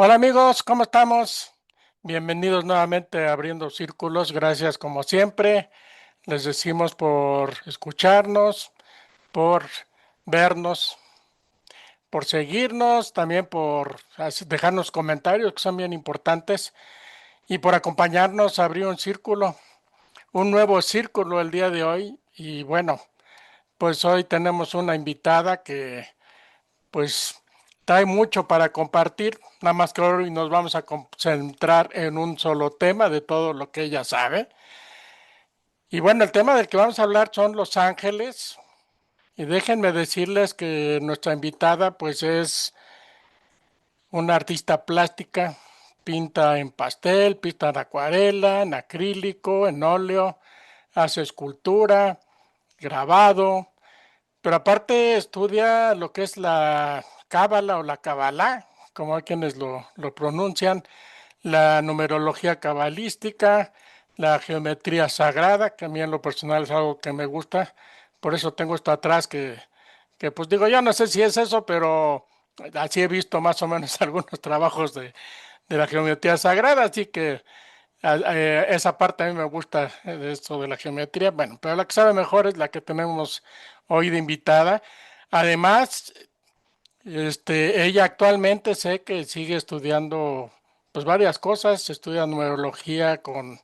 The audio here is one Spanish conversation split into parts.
Hola amigos, ¿cómo estamos? Bienvenidos nuevamente a Abriendo Círculos. Gracias como siempre. Les decimos por escucharnos, por vernos, por seguirnos, también por dejarnos comentarios que son bien importantes y por acompañarnos a abrir un círculo, un nuevo círculo el día de hoy. Y bueno, pues hoy tenemos una invitada que pues trae mucho para compartir, nada más que hoy nos vamos a concentrar en un solo tema de todo lo que ella sabe. Y bueno, el tema del que vamos a hablar son Los Ángeles. Y déjenme decirles que nuestra invitada pues es una artista plástica, pinta en pastel, pinta en acuarela, en acrílico, en óleo, hace escultura, grabado, pero aparte estudia lo que es la cábala o la cabalá, como hay quienes lo pronuncian, la numerología cabalística, la geometría sagrada, que a mí en lo personal es algo que me gusta, por eso tengo esto atrás que pues digo, yo no sé si es eso, pero así he visto más o menos algunos trabajos de la geometría sagrada, así que esa parte a mí me gusta de esto de la geometría. Bueno, pero la que sabe mejor es la que tenemos hoy de invitada. Además, ella actualmente sé que sigue estudiando pues varias cosas, estudia numerología con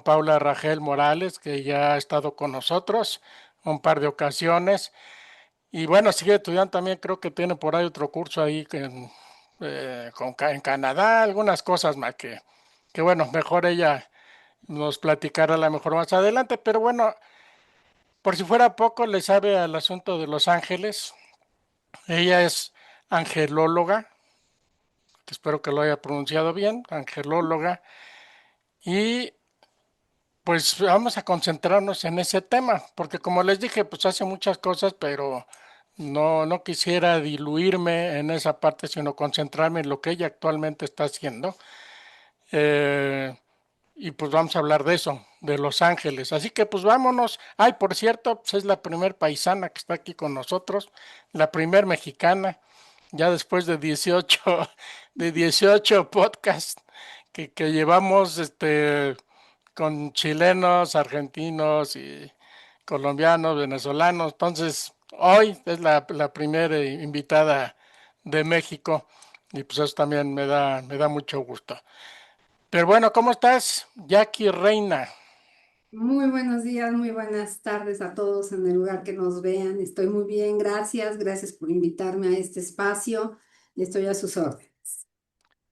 Paula Rangel Morales, que ya ha estado con nosotros un par de ocasiones. Y bueno, sigue estudiando también, creo que tiene por ahí otro curso ahí en Canadá, algunas cosas más que bueno, mejor ella nos platicará a lo mejor más adelante, pero bueno, por si fuera poco, le sabe al asunto de Los Ángeles. Ella es angelóloga, que espero que lo haya pronunciado bien, angelóloga, y pues vamos a concentrarnos en ese tema, porque como les dije, pues hace muchas cosas, pero no quisiera diluirme en esa parte, sino concentrarme en lo que ella actualmente está haciendo. Eh, y pues vamos a hablar de eso, de Los Ángeles. Así que pues vámonos. Ay, por cierto, pues es la primer paisana que está aquí con nosotros, la primer mexicana, ya después de 18 de 18 podcasts que llevamos con chilenos, argentinos y colombianos, venezolanos. Entonces, hoy es la primera invitada de México y pues eso también me da mucho gusto. Pero bueno, ¿cómo estás, Jackie Reina? Muy buenos días, muy buenas tardes a todos en el lugar que nos vean. Estoy muy bien, gracias. Gracias por invitarme a este espacio y estoy a sus órdenes.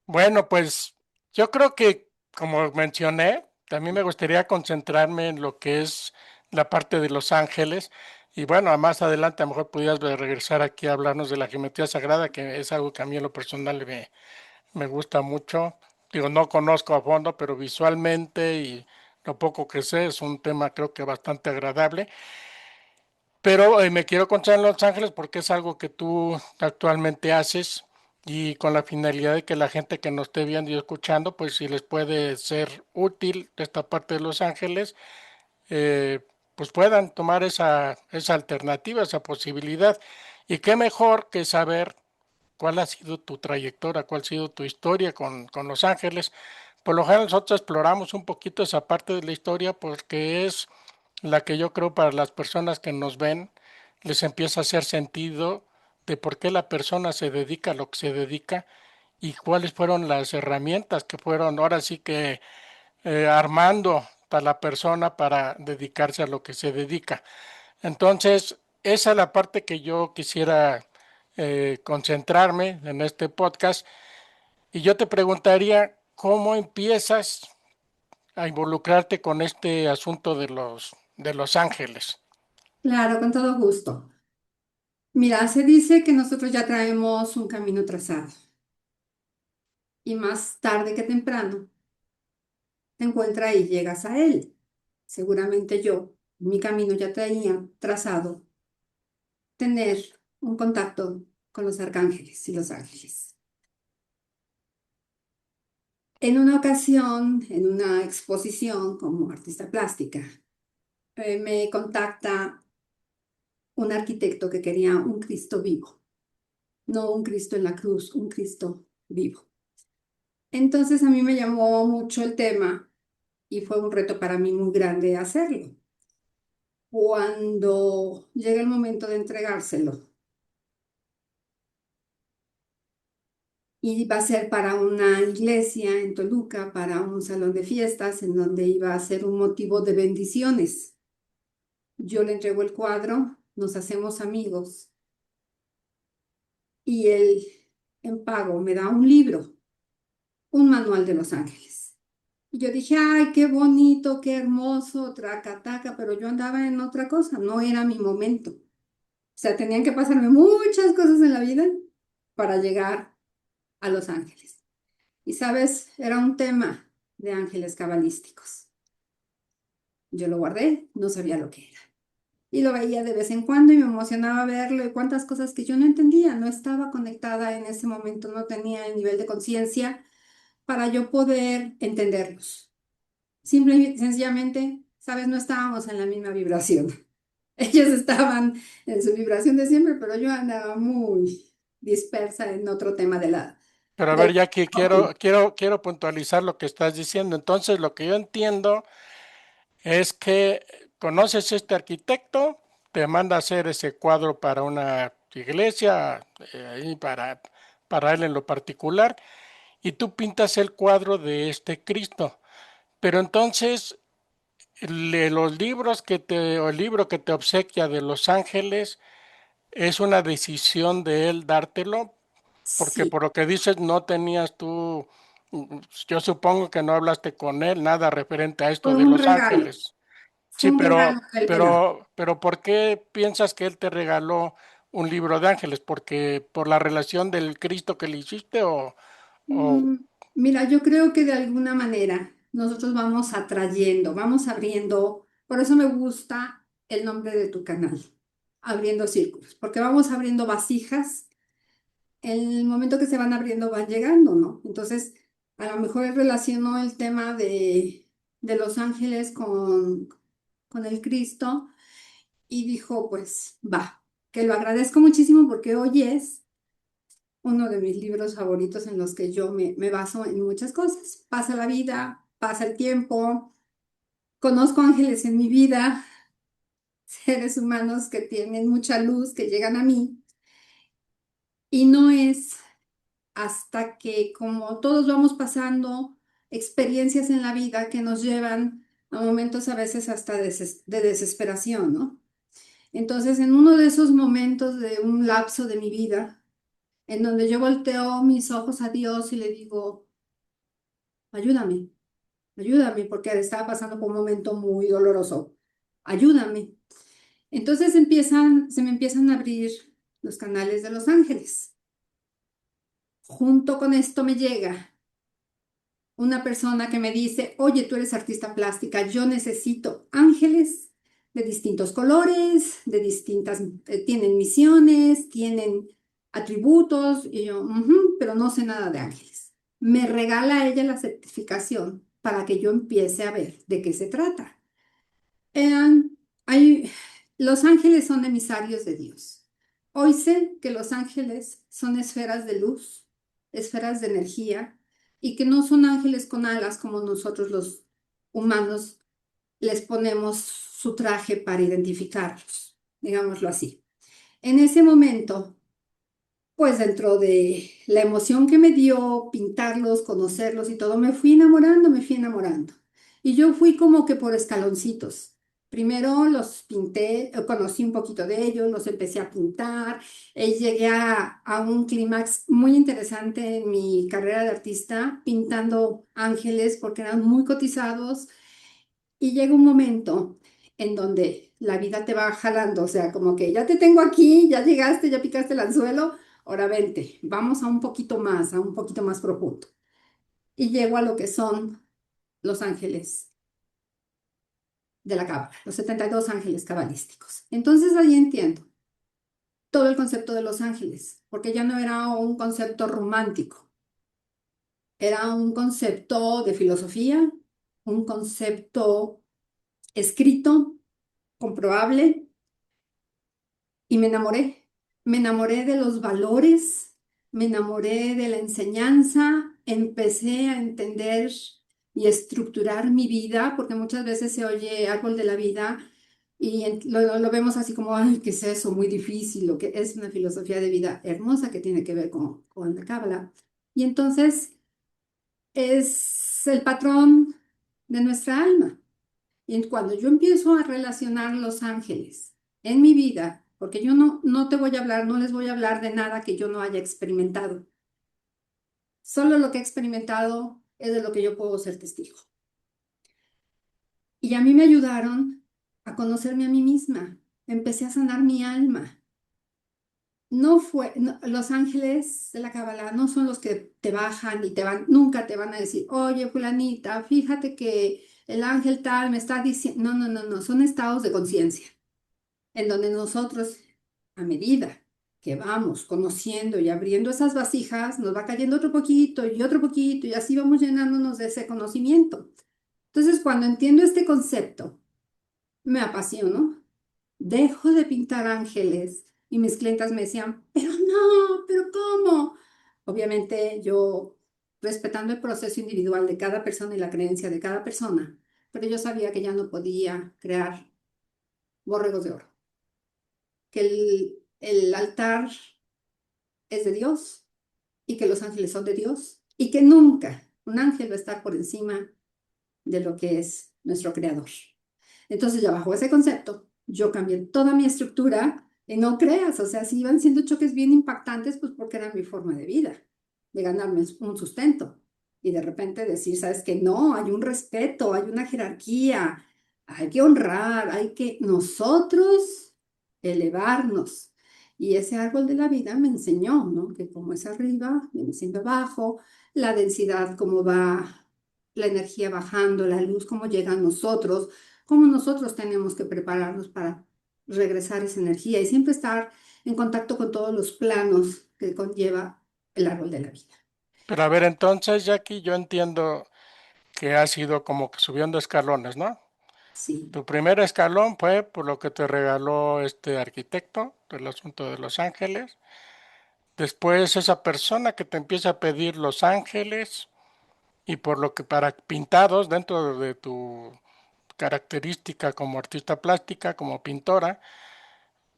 Bueno, pues yo creo que, como mencioné, también me gustaría concentrarme en lo que es la parte de Los Ángeles. Y bueno, a más adelante a lo mejor pudieras regresar aquí a hablarnos de la geometría sagrada, que es algo que a mí en lo personal me gusta mucho. Digo, no conozco a fondo, pero visualmente y lo poco que sé es un tema creo que bastante agradable. Pero me quiero concentrar en Los Ángeles porque es algo que tú actualmente haces y con la finalidad de que la gente que nos esté viendo y escuchando, pues si les puede ser útil esta parte de Los Ángeles, eh, pues puedan tomar esa alternativa, esa posibilidad. Y qué mejor que saber cuál ha sido tu trayectoria, cuál ha sido tu historia con Los Ángeles. Por lo general nosotros exploramos un poquito esa parte de la historia porque es la que yo creo para las personas que nos ven les empieza a hacer sentido de por qué la persona se dedica a lo que se dedica y cuáles fueron las herramientas que fueron ahora sí que armando para la persona para dedicarse a lo que se dedica. Entonces, esa es la parte que yo quisiera concentrarme en este podcast y yo te preguntaría cómo empiezas a involucrarte con este asunto de los ángeles. Claro, con todo gusto. Mira, se dice que nosotros ya traemos un camino trazado y más tarde que temprano te encuentras y llegas a él. Seguramente yo, mi camino ya tenía trazado tener un contacto con los arcángeles y los ángeles. En una ocasión, en una exposición como artista plástica, me contacta un arquitecto que quería un Cristo vivo, no un Cristo en la cruz, un Cristo vivo. Entonces a mí me llamó mucho el tema y fue un reto para mí muy grande hacerlo. Cuando llega el momento de entregárselo, y va a ser para una iglesia en Toluca, para un salón de fiestas, en donde iba a ser un motivo de bendiciones. Yo le entrego el cuadro, nos hacemos amigos y él en pago me da un libro, un manual de los ángeles. Y yo dije, ay, qué bonito, qué hermoso, traca, taca, pero yo andaba en otra cosa, no era mi momento. O sea, tenían que pasarme muchas cosas en la vida para llegar a Los Ángeles. Y sabes, era un tema de ángeles cabalísticos. Yo lo guardé, no sabía lo que era. Y lo veía de vez en cuando y me emocionaba verlo y cuántas cosas que yo no entendía, no estaba conectada en ese momento, no tenía el nivel de conciencia para yo poder entenderlos. Simple y sencillamente, sabes, no estábamos en la misma vibración. Ellos estaban en su vibración de siempre, pero yo andaba muy dispersa en otro tema Pero a de ver, Jackie, quiero puntualizar lo que estás diciendo. Entonces, lo que yo entiendo es que conoces a este arquitecto, te manda a hacer ese cuadro para una iglesia, ahí para él en lo particular, y tú pintas el cuadro de este Cristo. Pero entonces, los libros o el libro que te obsequia de Los Ángeles es una decisión de él dártelo, porque Sí, por lo que dices no tenías tú, yo supongo que no hablaste con él nada referente a esto fue de un Los regalo, Ángeles. fue Sí, un regalo que él me da. pero ¿por qué piensas que él te regaló un libro de ángeles? ¿Porque por la relación del Cristo que le hiciste o Mm, Mira, yo creo que de alguna manera nosotros vamos atrayendo, vamos abriendo, por eso me gusta el nombre de tu canal, abriendo círculos, porque vamos abriendo vasijas, en el momento que se van abriendo van llegando, ¿no? Entonces, a lo mejor él relacionó el tema de los ángeles con el Cristo y dijo, pues va, que lo agradezco muchísimo porque hoy es uno de mis libros favoritos en los que yo me baso en muchas cosas. Pasa la vida, pasa el tiempo, conozco ángeles en mi vida, seres humanos que tienen mucha luz, que llegan a mí, y no es hasta que como todos vamos pasando experiencias en la vida que nos llevan a momentos a veces hasta de desesperación, ¿no? Entonces, en uno de esos momentos de un lapso de mi vida, en donde yo volteo mis ojos a Dios y le digo, ayúdame. Ayúdame, porque estaba pasando por un momento muy doloroso. Ayúdame. Entonces se me empiezan a abrir los canales de los ángeles. Junto con esto me llega una persona que me dice, oye, tú eres artista plástica, yo necesito ángeles de distintos colores, de distintas, tienen misiones, tienen atributos, y yo, "Ujú, pero no sé nada de ángeles". Me regala a ella la certificación para que yo empiece a ver de qué se trata. Eh, hay, los ángeles son emisarios de Dios. Hoy sé que los ángeles son esferas de luz, esferas de energía, y que no son ángeles con alas como nosotros los humanos les ponemos su traje para identificarlos, digámoslo así. En ese momento, pues dentro de la emoción que me dio pintarlos, conocerlos y todo, me fui enamorando, me fui enamorando. Y yo fui como que por escaloncitos. Primero los pinté, conocí un poquito de ellos, los empecé a pintar, llegué a un clímax muy interesante en mi carrera de artista, pintando ángeles porque eran muy cotizados y llega un momento en donde la vida te va jalando, o sea, como que ya te tengo aquí, ya llegaste, ya picaste el anzuelo, ahora vente, vamos a un poquito más profundo. Y llego a lo que son los ángeles de la cábala, los 72 ángeles cabalísticos. Entonces ahí entiendo todo el concepto de los ángeles, porque ya no era un concepto romántico, era un concepto de filosofía, un concepto escrito, comprobable. Y me enamoré de los valores, me enamoré de la enseñanza, empecé a entender y estructurar mi vida, porque muchas veces se oye árbol de la vida y lo vemos así como, ay, ¿qué es eso? Muy difícil, lo que es una filosofía de vida hermosa que tiene que ver con la Cábala. Y entonces es el patrón de nuestra alma. Y cuando yo empiezo a relacionar los ángeles en mi vida, porque yo no te voy a hablar, no les voy a hablar de nada que yo no haya experimentado. Solo lo que he experimentado es de lo que yo puedo ser testigo. Y a mí me ayudaron a conocerme a mí misma. Empecé a sanar mi alma. Los ángeles de la Cábala no son los que te bajan y nunca te van a decir, oye, fulanita, fíjate que el ángel tal me está diciendo, no, son estados de conciencia, en donde nosotros, a medida que vamos conociendo y abriendo esas vasijas, nos va cayendo otro poquito, y así vamos llenándonos de ese conocimiento. Entonces, cuando entiendo este concepto, me apasiono, dejo de pintar ángeles y mis clientas me decían, pero no, pero ¿cómo? Obviamente yo respetando el proceso individual de cada persona y la creencia de cada persona, pero yo sabía que ya no podía crear borregos de oro, que el altar es de Dios y que los ángeles son de Dios y que nunca un ángel va a estar por encima de lo que es nuestro creador. Entonces ya bajo ese concepto, yo cambié toda mi estructura y no creas, o sea, sí iban siendo choques bien impactantes, pues porque era mi forma de vida, de ganarme un sustento. Y de repente decir, sabes que no, hay un respeto, hay una jerarquía, hay que honrar, hay que nosotros elevarnos. Y ese árbol de la vida me enseñó, ¿no? Que como es arriba, viene siendo abajo, la densidad, cómo va la energía bajando, la luz, cómo llega a nosotros, cómo nosotros tenemos que prepararnos para regresar esa energía y siempre estar en contacto con todos los planos que conlleva el árbol de la vida. Pero a ver, entonces, Jackie, yo entiendo que has ido como que subiendo escalones, ¿no? Sí. Tu primer escalón fue por lo que te regaló este arquitecto del asunto de Los Ángeles. Después esa persona que te empieza a pedir Los Ángeles y por lo que para pintados dentro de tu característica como artista plástica, como pintora,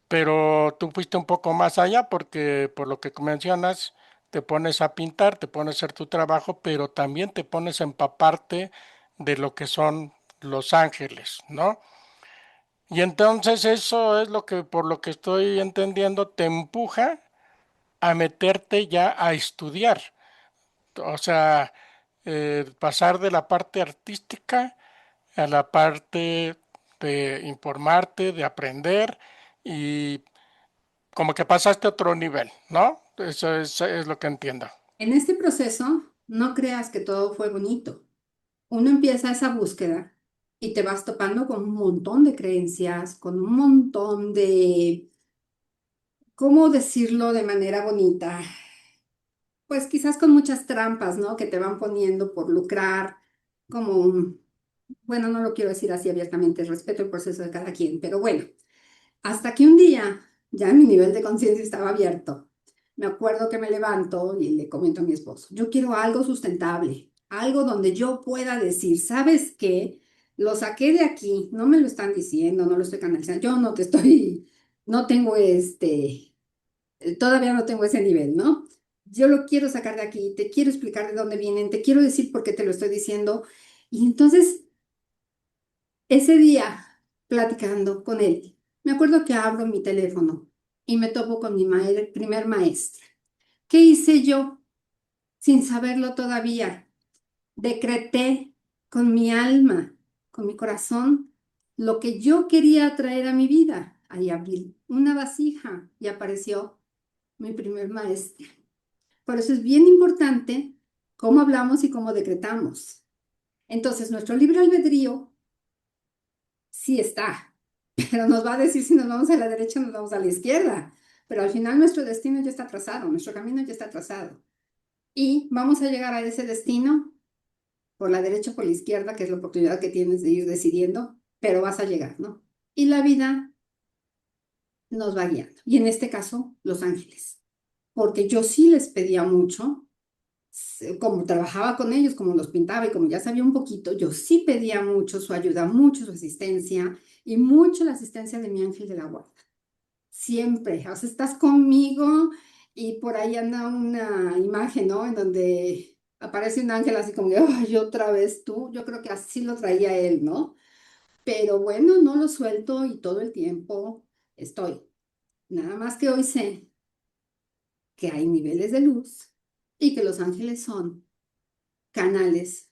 pero tú fuiste un poco más allá porque por lo que mencionas, te pones a pintar, te pones a hacer tu trabajo, pero también te pones a empaparte de lo que son los ángeles, ¿no? Y entonces eso es lo que, por lo que estoy entendiendo, te empuja a meterte ya a estudiar. O sea, pasar de la parte artística a la parte de informarte, de aprender y como que pasaste a otro nivel, ¿no? Eso es lo que entiendo. En este proceso, no creas que todo fue bonito. Uno empieza esa búsqueda y te vas topando con un montón de creencias, con un montón de, ¿cómo decirlo de manera bonita? Pues quizás con muchas trampas, ¿no? Que te van poniendo por lucrar, como bueno, no lo quiero decir así abiertamente, respeto el proceso de cada quien, pero bueno, hasta que un día ya mi nivel de conciencia estaba abierto. Me acuerdo que me levanto y le comento a mi esposo, yo quiero algo sustentable, algo donde yo pueda decir, ¿sabes qué? Lo saqué de aquí, no me lo están diciendo, no lo estoy canalizando, yo no te estoy, no tengo todavía no tengo ese nivel, ¿no? Yo lo quiero sacar de aquí, te quiero explicar de dónde vienen, te quiero decir por qué te lo estoy diciendo. Y entonces, ese día, platicando con él, me acuerdo que abro mi teléfono y me topo con mi primer maestra. ¿Qué hice yo sin saberlo todavía? Decreté con mi alma, con mi corazón, lo que yo quería traer a mi vida. Ahí abrí una vasija y apareció mi primer maestra. Por eso es bien importante cómo hablamos y cómo decretamos. Entonces, nuestro libre albedrío sí está, pero nos va a decir si nos vamos a la derecha o nos vamos a la izquierda. Pero al final nuestro destino ya está trazado, nuestro camino ya está trazado. Y vamos a llegar a ese destino por la derecha o por la izquierda, que es la oportunidad que tienes de ir decidiendo, pero vas a llegar, ¿no? Y la vida nos va guiando. Y en este caso, los ángeles. Porque yo sí les pedía mucho. como trabajaba con ellos, como los pintaba y como ya sabía un poquito, yo sí pedía mucho su ayuda, mucho su asistencia y mucho la asistencia de mi ángel de la guarda. Siempre, o sea, estás conmigo y por ahí anda una imagen, ¿no? En donde aparece un ángel así como que, ay, otra vez tú. Yo creo que así lo traía él, ¿no? Pero bueno, no lo suelto y todo el tiempo estoy. Nada más que hoy sé que hay niveles de luz y que los ángeles son canales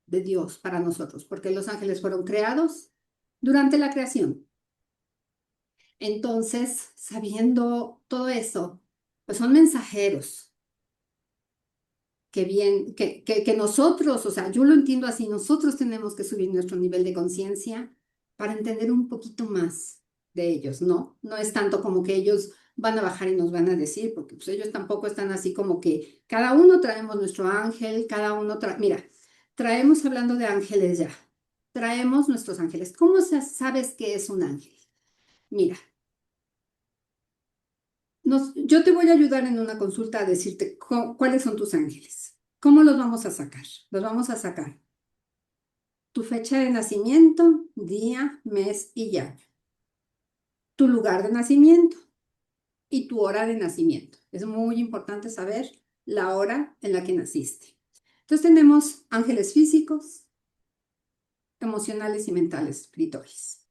de Dios para nosotros, porque los ángeles fueron creados durante la creación. Entonces, sabiendo todo eso, pues son mensajeros que nosotros, o sea, yo lo entiendo así, nosotros tenemos que subir nuestro nivel de conciencia para entender un poquito más de ellos, ¿no? No es tanto como que ellos van a bajar y nos van a decir, porque pues ellos tampoco están así como que cada uno traemos nuestro ángel, cada uno mira, traemos hablando de ángeles ya, traemos nuestros ángeles. ¿Cómo sabes qué es un ángel? Mira, yo te voy a ayudar en una consulta a decirte cuáles son tus ángeles. ¿Cómo los vamos a sacar? Los vamos a sacar tu fecha de nacimiento, día, mes y año, tu lugar de nacimiento y tu hora de nacimiento. Es muy importante saber la hora en la que naciste. Entonces tenemos ángeles físicos, emocionales y mentales, espirituales.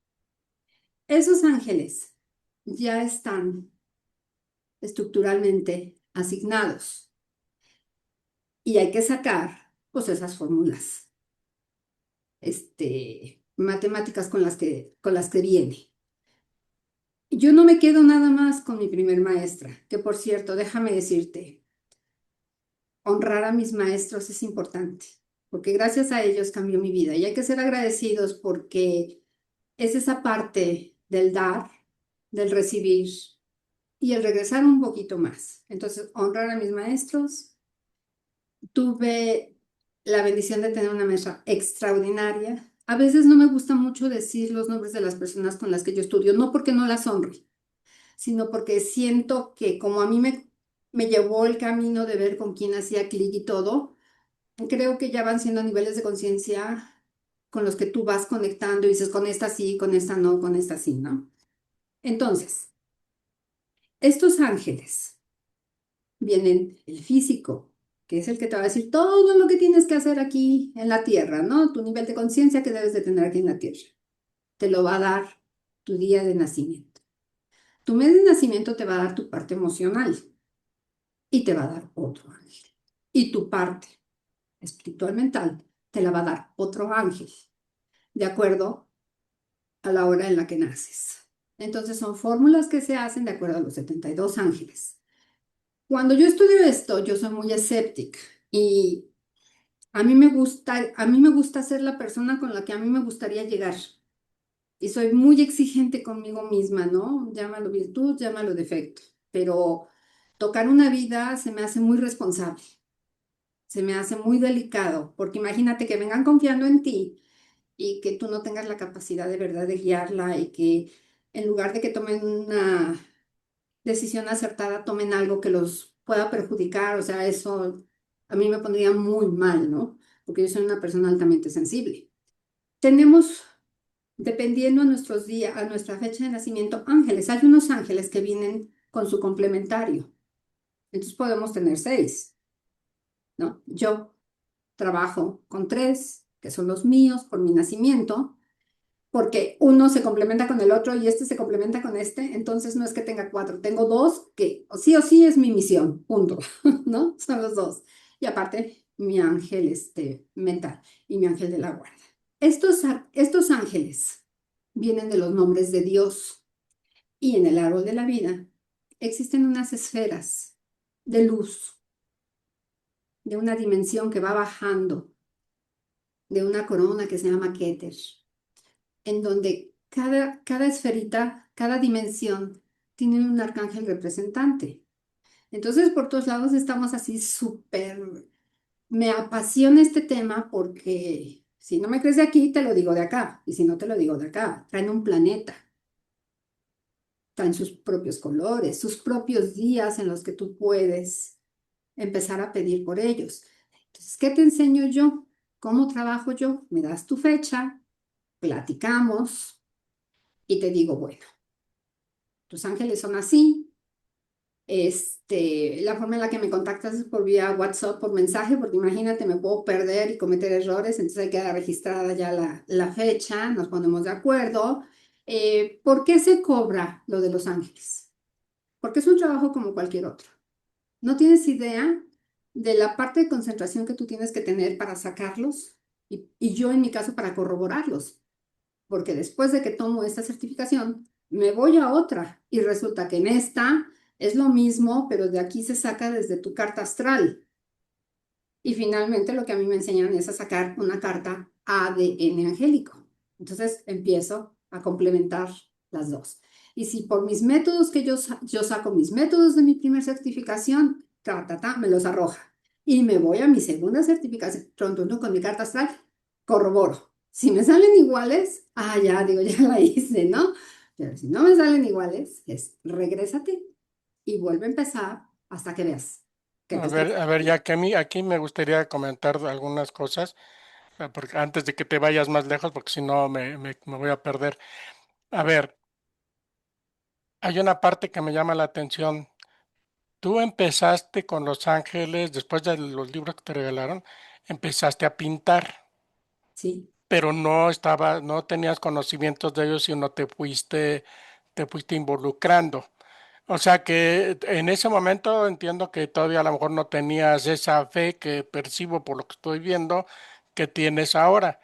Esos ángeles ya están estructuralmente asignados y hay que sacar pues esas fórmulas matemáticas con las que viene. Yo no me quedo nada más con mi primer maestra, que por cierto, déjame decirte, honrar a mis maestros es importante, porque gracias a ellos cambió mi vida y hay que ser agradecidos porque es esa parte del dar, del recibir y el regresar un poquito más. Entonces, honrar a mis maestros. Tuve la bendición de tener una maestra extraordinaria. A veces no me gusta mucho decir los nombres de las personas con las que yo estudio, no porque no las honre, sino porque siento que como a mí me llevó el camino de ver con quién hacía clic y todo, creo que ya van siendo niveles de conciencia con los que tú vas conectando y dices, con esta sí, con esta no, con esta sí, ¿no? Entonces, estos ángeles vienen el físico, que es el que te va a decir todo lo que tienes que hacer aquí en la tierra, ¿no? Tu nivel de conciencia que debes de tener aquí en la tierra. Te lo va a dar tu día de nacimiento. Tu mes de nacimiento te va a dar tu parte emocional y te va a dar otro ángel. Y tu parte espiritual mental te la va a dar otro ángel, de acuerdo a la hora en la que naces. Entonces son fórmulas que se hacen de acuerdo a los 72 ángeles. Cuando yo estudio esto, yo soy muy escéptica y a mí me gusta ser la persona con la que a mí me gustaría llegar. Y soy muy exigente conmigo misma, ¿no? Llámalo virtud, llámalo defecto. Pero tocar una vida se me hace muy responsable, se me hace muy delicado, porque imagínate que vengan confiando en ti y que tú no tengas la capacidad de verdad de guiarla y que en lugar de que tomen una decisión acertada, tomen algo que los pueda perjudicar. O sea, eso a mí me pondría muy mal, ¿no? Porque yo soy una persona altamente sensible. Tenemos, dependiendo a nuestros días, a nuestra fecha de nacimiento, ángeles. Hay unos ángeles que vienen con su complementario. Entonces podemos tener 6, ¿no? Yo trabajo con 3, que son los míos por mi nacimiento, porque uno se complementa con el otro y este se complementa con este, entonces no es que tenga 4, tengo 2 que o sí es mi misión, punto, ¿no? Son los 2. Y aparte, mi ángel mental y mi ángel de la guarda. Estos ángeles vienen de los nombres de Dios y en el árbol de la vida existen unas esferas de luz, de una dimensión que va bajando, de una corona que se llama Keter, en donde cada esferita, cada dimensión tiene un arcángel representante. Entonces, por todos lados estamos así súper, me apasiona este tema porque si no me crees de aquí, te lo digo de acá, y si no te lo digo de acá, traen un planeta, traen sus propios colores, sus propios días en los que tú puedes empezar a pedir por ellos. Entonces, ¿qué te enseño yo? ¿Cómo trabajo yo? Me das tu fecha, platicamos y te digo, bueno, tus ángeles son así. La forma en la que me contactas es por vía WhatsApp, por mensaje, porque imagínate, me puedo perder y cometer errores, entonces hay que quedar registrada ya la fecha, nos ponemos de acuerdo. ¿Por qué se cobra lo de los ángeles? Porque es un trabajo como cualquier otro. No tienes idea de la parte de concentración que tú tienes que tener para sacarlos y yo en mi caso para corroborarlos, porque después de que tomo esta certificación, me voy a otra y resulta que en esta es lo mismo, pero de aquí se saca desde tu carta astral. Y finalmente lo que a mí me enseñan es a sacar una carta ADN angélico. Entonces empiezo a complementar las dos. Y si por mis métodos que yo saco mis métodos de mi primera certificación, me los arroja. Y me voy a mi segunda certificación, pronto, ¿no? Con mi carta astral, corroboro. Si me salen iguales, ya digo, ya la hice, ¿no? Pero si no me salen iguales, regrésate y vuelve a empezar hasta que veas que te estás. A ver, ya que aquí me gustaría comentar algunas cosas, porque antes de que te vayas más lejos, porque si no me voy a perder. A ver, hay una parte que me llama la atención. Tú empezaste con Los Ángeles, después de los libros que te regalaron, empezaste a pintar, Sí, pero no tenías conocimientos de ellos y no te fuiste involucrando. O sea que en ese momento entiendo que todavía a lo mejor no tenías esa fe que percibo por lo que estoy viendo que tienes ahora.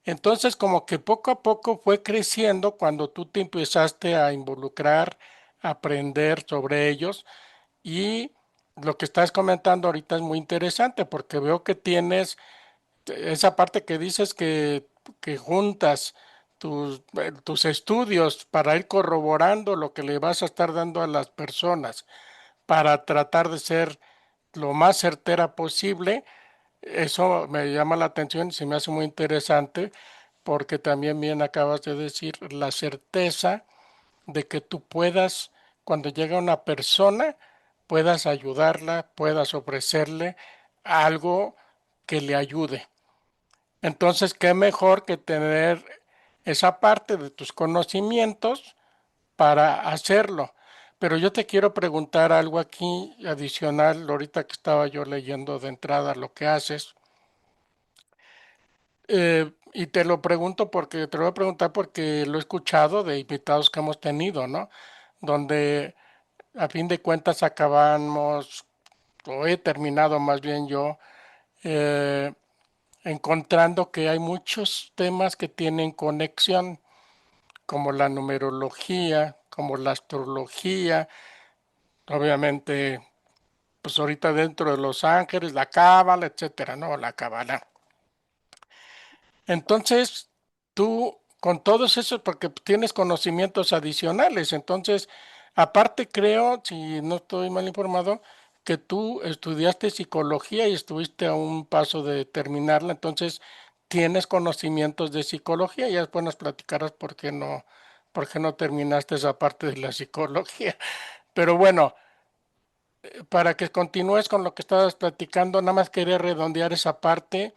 Entonces como que poco a poco fue creciendo cuando tú te empezaste a involucrar, a aprender sobre ellos y lo que estás comentando ahorita es muy interesante porque veo que tienes esa parte que dices que juntas tus estudios para ir corroborando lo que le vas a estar dando a las personas para tratar de ser lo más certera posible. Eso me llama la atención y se me hace muy interesante porque también bien acabas de decir la certeza de que tú puedas, cuando llega una persona, puedas ayudarla, puedas ofrecerle algo que le ayude. Entonces, ¿qué mejor que tener esa parte de tus conocimientos para hacerlo? Pero yo te quiero preguntar algo aquí adicional, ahorita que estaba yo leyendo de entrada lo que haces. Y te lo pregunto porque te lo voy a preguntar porque lo he escuchado de invitados que hemos tenido, ¿no? Donde a fin de cuentas acabamos, o he terminado más bien yo, eh, encontrando que hay muchos temas que tienen conexión, como la numerología, como la astrología, obviamente, pues ahorita dentro de Los Ángeles, la cábala, etcétera, ¿no? La cábala. Entonces, tú con todos esos, porque tienes conocimientos adicionales, entonces, aparte creo, si no estoy mal informado, que tú estudiaste psicología y estuviste a un paso de terminarla, entonces tienes conocimientos de psicología y después nos platicarás por qué no terminaste esa parte de la psicología. Pero bueno, para que continúes con lo que estabas platicando, nada más quería redondear esa parte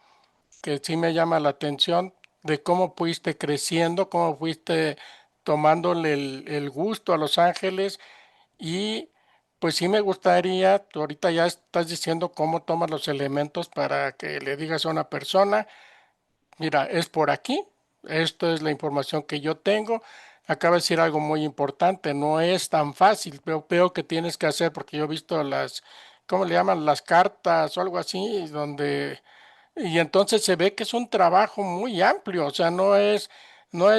que sí me llama la atención de cómo fuiste creciendo, cómo fuiste tomándole el gusto a Los Ángeles y pues sí me gustaría, tú ahorita ya estás diciendo cómo tomas los elementos para que le digas a una persona, mira, es por aquí, esto es la información que yo tengo. Acaba de decir algo muy importante, no es tan fácil, veo que tienes que hacer, porque yo he visto ¿cómo le llaman? Las cartas o algo así, y entonces se ve que es un trabajo muy amplio, o sea, no es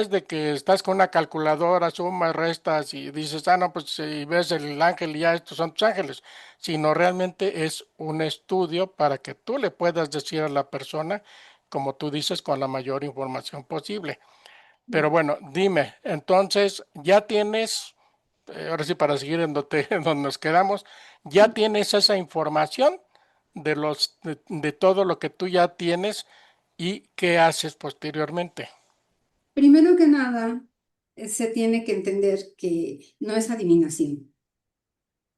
de que estás con una calculadora, sumas, restas y dices, no, pues si ves el ángel y ya estos son tus ángeles, sino realmente es un estudio para que tú le puedas decir a la persona, como tú dices, con la mayor información posible. Pero bueno, dime, entonces ya tienes, ahora sí para seguir en donde, en donde nos quedamos, ya tienes esa información de todo lo que tú ya tienes y qué haces posteriormente. primero que nada, se tiene que entender que no es adivinación,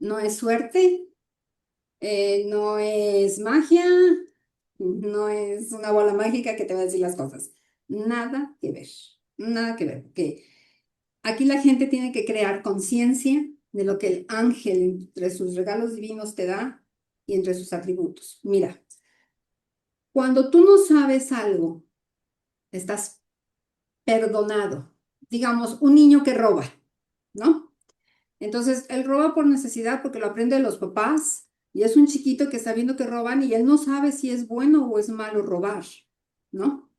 no es suerte No es magia, no es una bola mágica que te va a decir las cosas. Nada que ver, nada que ver. Porque aquí la gente tiene que crear conciencia de lo que el ángel entre sus regalos divinos te da y entre sus atributos. Mira, cuando tú no sabes algo, estás perdonado. Digamos, un niño que roba, ¿no? Entonces, él roba por necesidad porque lo aprende de los papás y es un chiquito que está viendo que roban y él no sabe si es bueno o es malo robar, ¿no?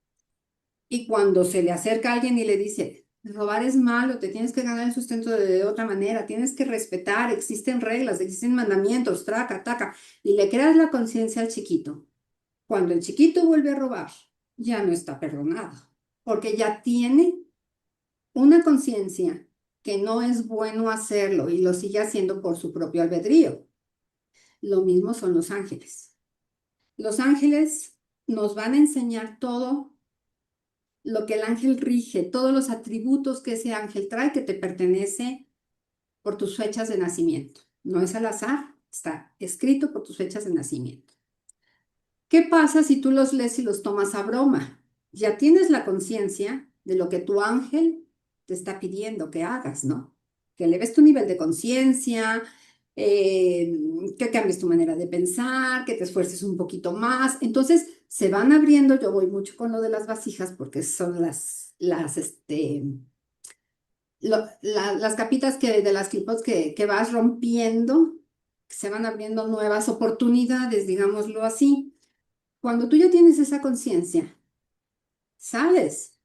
Y cuando se le acerca a alguien y le dice, robar es malo, te tienes que ganar el sustento de otra manera, tienes que respetar, existen reglas, existen mandamientos, traca, taca, y le creas la conciencia al chiquito. Cuando el chiquito vuelve a robar, ya no está perdonado, porque ya tiene una conciencia que no es bueno hacerlo y lo sigue haciendo por su propio albedrío. Lo mismo son los ángeles. Los ángeles nos van a enseñar todo lo que el ángel rige, todos los atributos que ese ángel trae que te pertenece por tus fechas de nacimiento. No es al azar, está escrito por tus fechas de nacimiento. ¿Qué pasa si tú los lees y los tomas a broma? Ya tienes la conciencia de lo que tu ángel te está pidiendo que hagas, ¿no? Que eleves tu nivel de conciencia, eh, que cambies tu manera de pensar, que te esfuerces un poquito más. Entonces se van abriendo, yo voy mucho con lo de las vasijas porque son las capitas de las clipots que vas rompiendo, que se van abriendo nuevas oportunidades, digámoslo así. Cuando tú ya tienes esa conciencia, sabes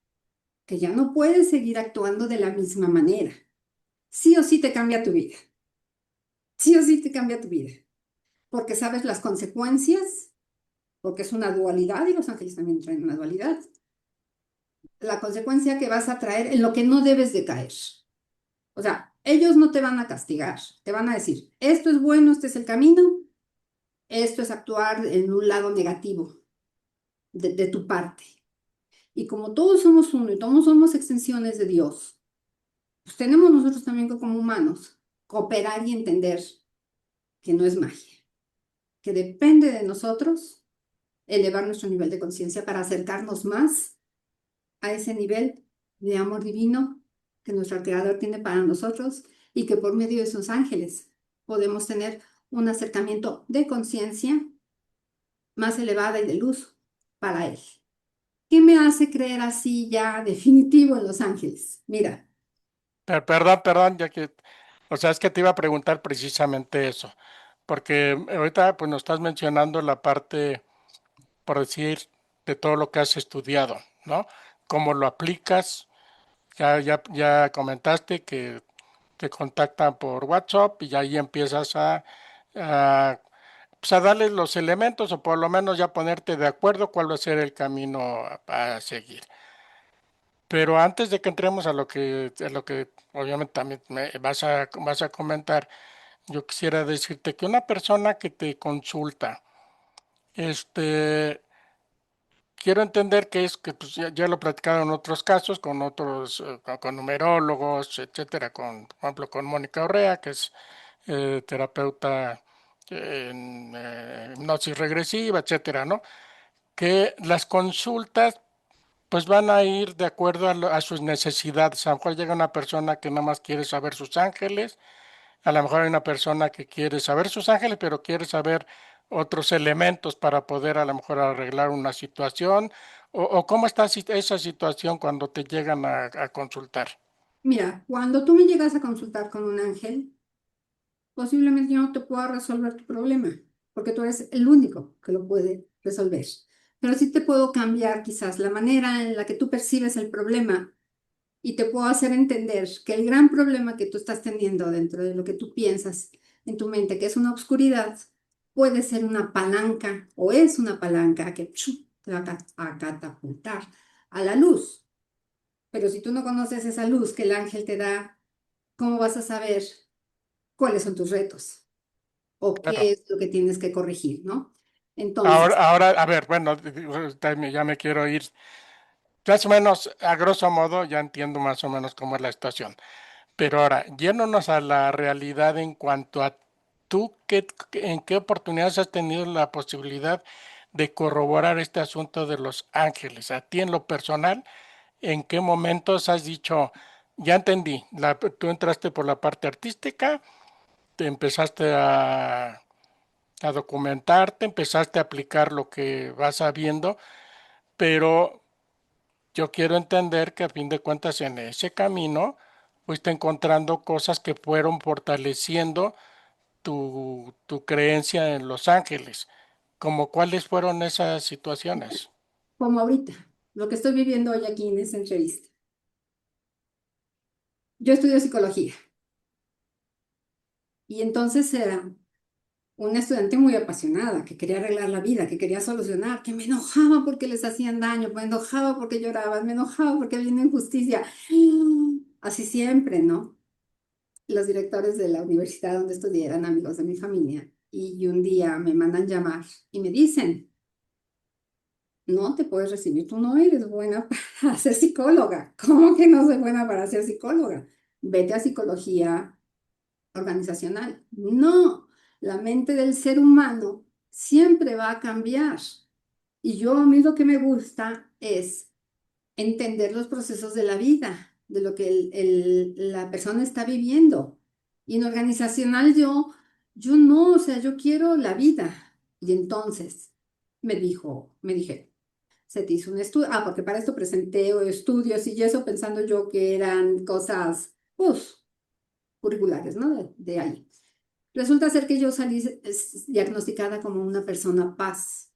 que ya no puedes seguir actuando de la misma manera. Sí o sí te cambia tu vida. Sí o sí te cambia tu vida. Porque sabes las consecuencias, porque es una dualidad y los ángeles también traen una dualidad. La consecuencia que vas a traer en lo que no debes de caer. O sea, ellos no te van a castigar, te van a decir, esto es bueno, este es el camino, esto es actuar en un lado negativo de tu parte. Y como todos somos uno y todos somos extensiones de Dios, pues tenemos nosotros también que como humanos cooperar y entender que no es magia, que depende de nosotros elevar nuestro nivel de conciencia para acercarnos más a ese nivel de amor divino que nuestro Creador tiene para nosotros y que por medio de sus ángeles podemos tener un acercamiento de conciencia más elevada y de luz para Él. ¿Qué me hace creer así ya definitivo en los ángeles? Mira, Perdón, ya que, o sea, es que te iba a preguntar precisamente eso, porque ahorita pues nos estás mencionando la parte, por decir, de todo lo que has estudiado, ¿no? Cómo lo aplicas, ya comentaste que te contactan por WhatsApp y ahí empiezas a, pues a darles los elementos o por lo menos ya ponerte de acuerdo cuál va a ser el camino a seguir. Pero antes de que entremos a lo que obviamente también vas a comentar, yo quisiera decirte que una persona que te consulta, este, quiero entender que es que pues, ya lo he platicado en otros casos, con otros, con numerólogos, etcétera, por ejemplo, con Mónica Orrea, que es terapeuta en hipnosis regresiva, etcétera, ¿no? Que las consultas pues van a ir de acuerdo a sus necesidades. A lo mejor llega una persona que nada más quiere saber sus ángeles, a lo mejor hay una persona que quiere saber sus ángeles, pero quiere saber otros elementos para poder a lo mejor arreglar una situación, o cómo está esa situación cuando te llegan a consultar. mira, cuando tú me llegas a consultar con un ángel, posiblemente yo no te pueda resolver tu problema, porque tú eres el único que lo puede resolver. Pero sí te puedo cambiar quizás la manera en la que tú percibes el problema y te puedo hacer entender que el gran problema que tú estás teniendo dentro de lo que tú piensas en tu mente, que es una obscuridad, puede ser una palanca o es una palanca que te va a catapultar a la luz. Pero si tú no conoces esa luz que el ángel te da, ¿cómo vas a saber cuáles son tus retos o Claro. qué es lo que tienes que corregir, ¿no? Entonces, Ahora, a ver, bueno, ya me quiero ir. Más o menos, a grosso modo, ya entiendo más o menos cómo es la situación. Pero ahora, yéndonos a la realidad en cuanto a ¿Tú en qué oportunidades has tenido la posibilidad de corroborar este asunto de los ángeles? A ti en lo personal, ¿en qué momentos has dicho, ya entendí, tú entraste por la parte artística, te empezaste a documentarte, empezaste a aplicar lo que vas sabiendo, pero yo quiero entender que a fin de cuentas en ese camino fuiste encontrando cosas que fueron fortaleciendo tu creencia en Los Ángeles. ¿Como cuáles fueron esas situaciones? Como ahorita, lo que estoy viviendo hoy aquí en esta entrevista. Yo estudio psicología y entonces era una estudiante muy apasionada, que quería arreglar la vida, que quería solucionar, que me enojaba porque les hacían daño, me enojaba porque lloraban, me enojaba porque había una injusticia. Así siempre, ¿no? Los directores de la universidad donde estudié eran amigos de mi familia y un día me mandan llamar y me dicen, no te puedes recibir, tú no eres buena para ser psicóloga. ¿Cómo que no soy buena para ser psicóloga? Vete a psicología organizacional. No, la mente del ser humano siempre va a cambiar. Y yo a mí lo que me gusta es entender los procesos de la vida, de lo que la persona está viviendo. Y en organizacional yo no, o sea, yo quiero la vida. Y entonces me dije, se te hizo un estudio, porque para esto presenté estudios y eso pensando yo que eran cosas, pues, curriculares, ¿no? De ahí. Resulta ser que yo salí diagnosticada como una persona paz,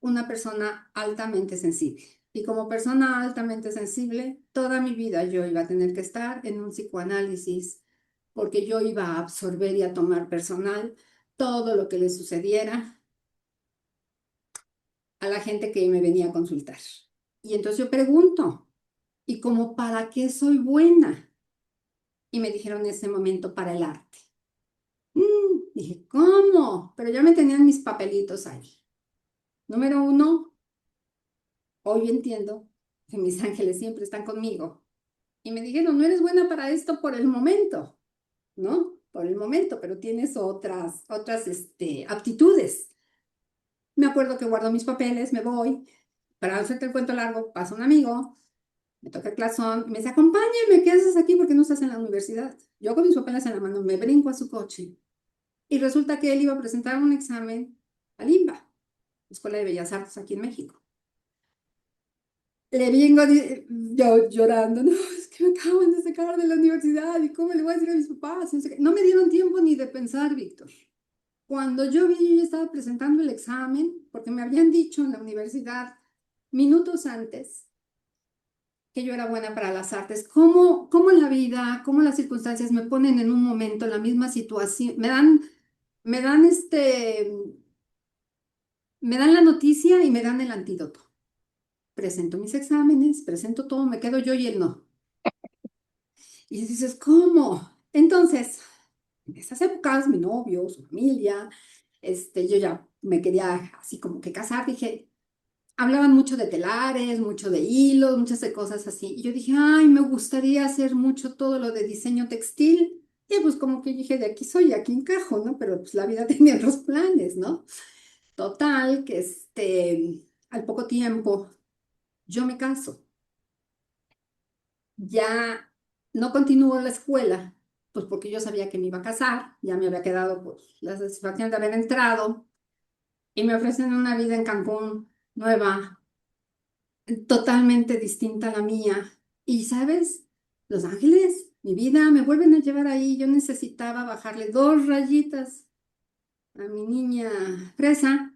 una persona altamente sensible. Y como persona altamente sensible, toda mi vida yo iba a tener que estar en un psicoanálisis porque yo iba a absorber y a tomar personal todo lo que le sucediera a la gente que me venía a consultar. Y entonces yo pregunto, ¿y como para qué soy buena? Y me dijeron en ese momento para el arte. Dije, ¿cómo? Pero ya me tenían mis papelitos ahí. Número uno, hoy entiendo que mis ángeles siempre están conmigo. Y me dijeron, no eres buena para esto por el momento, ¿no? Por el momento, pero tienes otras aptitudes. Me acuerdo que guardo mis papeles, me voy. Para hacerte el cuento largo, pasa un amigo, me toca el clasón, me dice, acompáñame, ¿qué haces aquí? ¿Por qué no estás en la universidad? Yo con mis papeles en la mano me brinco a su coche. Y resulta que él iba a presentar un examen al IMBA, Escuela de Bellas Artes aquí en México. Le vengo yo llorando, no, es que me acaban de sacar de la universidad y cómo le voy a decir a mis papás. No sé qué. No me dieron tiempo ni de pensar, Víctor. Cuando yo vi, yo ya estaba presentando el examen, porque me habían dicho en la universidad minutos antes que yo era buena para las artes. ¿Cómo la vida, cómo las circunstancias me ponen en un momento la misma situación? Me dan me dan la noticia y me dan el antídoto. Presento mis exámenes, presento todo, me quedo yo y él no. Y dices, ¿cómo? Entonces, en esas épocas, mi novio, su familia, yo ya me quería así como que casar, dije, hablaban mucho de telares, mucho de hilos, muchas de cosas así. Y yo dije, ay, me gustaría hacer mucho todo lo de diseño textil. Y pues como que dije, de aquí soy, aquí encajo, ¿no? Pero pues la vida tenía otros planes, ¿no? Total, que al poco tiempo yo me caso. Ya no continúo la escuela, pues porque yo sabía que me iba a casar, ya me había quedado pues la satisfacción de haber entrado y me ofrecen una vida en Cancún nueva, totalmente distinta a la mía. Y sabes, Los Ángeles, mi vida, me vuelven a llevar ahí. Yo necesitaba bajarle 2 rayitas a mi niña fresa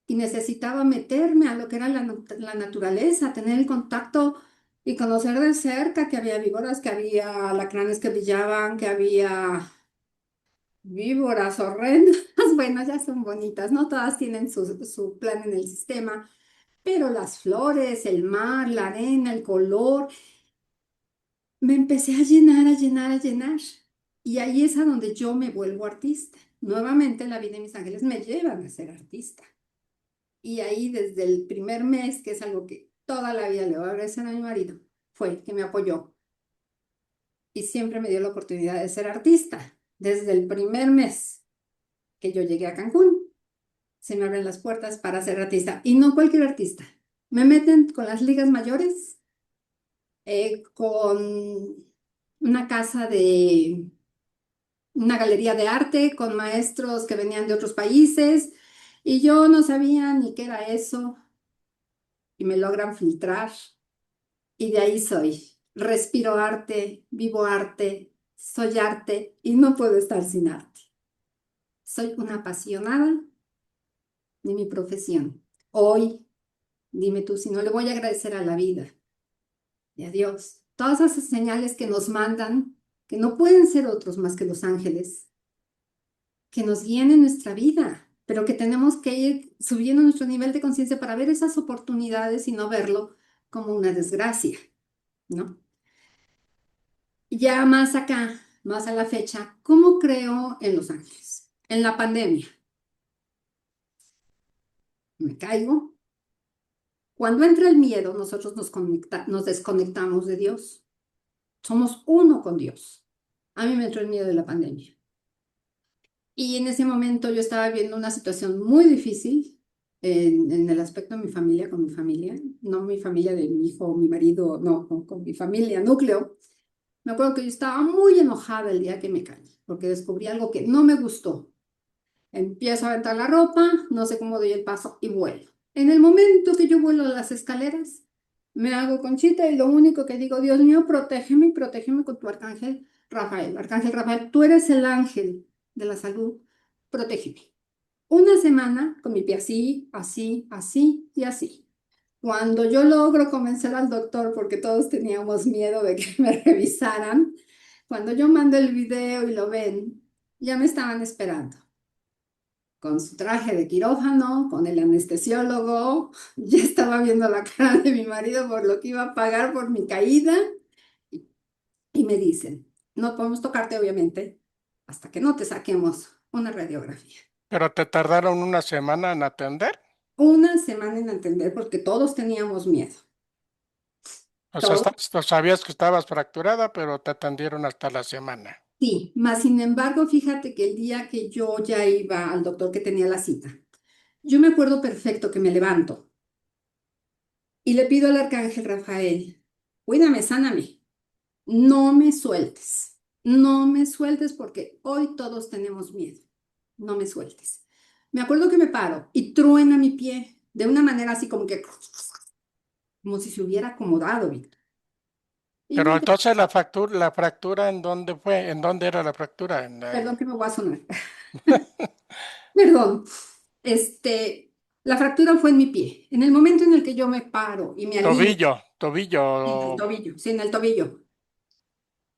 y necesitaba meterme a lo que era la naturaleza, tener el contacto y conocer de cerca que había víboras, que había alacranes que brillaban, que había víboras horrendas. Bueno, ya son bonitas, no todas tienen su plan en el sistema, pero las flores, el mar, la arena, el color, me empecé a llenar, a llenar, a llenar. Y ahí es a donde yo me vuelvo artista. Nuevamente la vida de mis ángeles me llevan a ser artista. Y ahí desde el primer mes, que es algo que toda la vida le voy a agradecer a mi marido, fue que me apoyó y siempre me dio la oportunidad de ser artista, desde el primer mes. que yo llegué a Cancún. Se me abren las puertas para ser artista. Y no cualquier artista. Me meten con las ligas mayores, con una casa de, una galería de arte, con maestros que venían de otros países. Y yo no sabía ni qué era eso. Y me logran filtrar. Y de ahí soy. Respiro arte, vivo arte, soy arte y no puedo estar sin arte. Soy una apasionada de mi profesión. Hoy, dime tú si no le voy a agradecer a la vida y a Dios todas esas señales que nos mandan, que no pueden ser otros más que los ángeles, que nos guían en nuestra vida, pero que tenemos que ir subiendo nuestro nivel de conciencia para ver esas oportunidades y no verlo como una desgracia, ¿no? Ya más acá, más a la fecha, ¿cómo creo en los ángeles? En la pandemia, me caigo. Cuando entra el miedo, nosotros nos desconectamos de Dios. Somos uno con Dios. A mí me entró el miedo de la pandemia. Y en ese momento yo estaba viendo una situación muy difícil en el aspecto de mi familia, con mi familia, no mi familia de mi hijo o mi marido, no, con mi familia, núcleo. Me acuerdo que yo estaba muy enojada el día que me caí, porque descubrí algo que no me gustó. Empiezo a aventar la ropa, no sé cómo doy el paso y vuelo. En el momento que yo vuelo a las escaleras, me hago conchita y lo único que digo, Dios mío, protégeme y protégeme con tu arcángel Rafael. Arcángel Rafael, tú eres el ángel de la salud, protégeme. Una semana con mi pie así, así, así y así. Cuando yo logro convencer al doctor, porque todos teníamos miedo de que me revisaran, cuando yo mando el video y lo ven, ya me estaban esperando con su traje de quirófano, con el anestesiólogo. Ya estaba viendo la cara de mi marido por lo que iba a pagar por mi caída. Y, y me dicen, no podemos tocarte obviamente hasta que no te saquemos una radiografía. Pero te tardaron una semana en atender. Una semana en atender porque todos teníamos miedo. O sea, Todos. sabías que estabas fracturada, pero te atendieron hasta la semana. Sí, más sin embargo, fíjate que el día que yo ya iba al doctor que tenía la cita, yo me acuerdo perfecto que me levanto y le pido al arcángel Rafael, cuídame, sáname. No me sueltes, no me sueltes porque hoy todos tenemos miedo. No me sueltes. Me acuerdo que me paro y truena mi pie de una manera así como que, como si se hubiera acomodado, Víctor. Y Pero volteo, entonces la fractura, ¿en dónde fue? ¿En dónde era la fractura? perdón que me voy a sonar, perdón. Este, la fractura fue en mi pie. En el momento en el que yo me paro y me alineo, Tobillo, tobillo. sí, en el tobillo, sí, en el tobillo,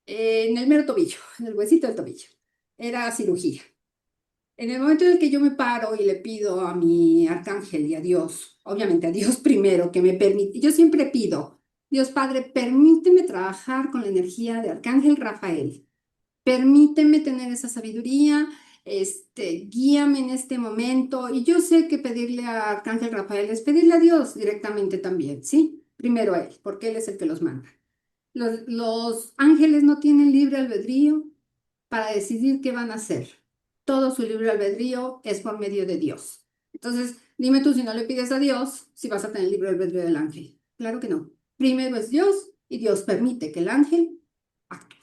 en el mero tobillo, en el huesito del tobillo. Era cirugía. En el momento en el que yo me paro y le pido a mi arcángel y a Dios, obviamente a Dios primero, que me permite, yo siempre pido, Dios Padre, permíteme trabajar con la energía de Arcángel Rafael, permíteme tener esa sabiduría, guíame en este momento. Y yo sé que pedirle a Arcángel Rafael es pedirle a Dios directamente también, ¿sí? Primero a él, porque él es el que los manda. Los ángeles no tienen libre albedrío para decidir qué van a hacer. Todo su libre albedrío es por medio de Dios. Entonces, dime tú si no le pides a Dios, si vas a tener libre albedrío del ángel. Claro que no. Primero es Dios y Dios permite que el ángel actúe.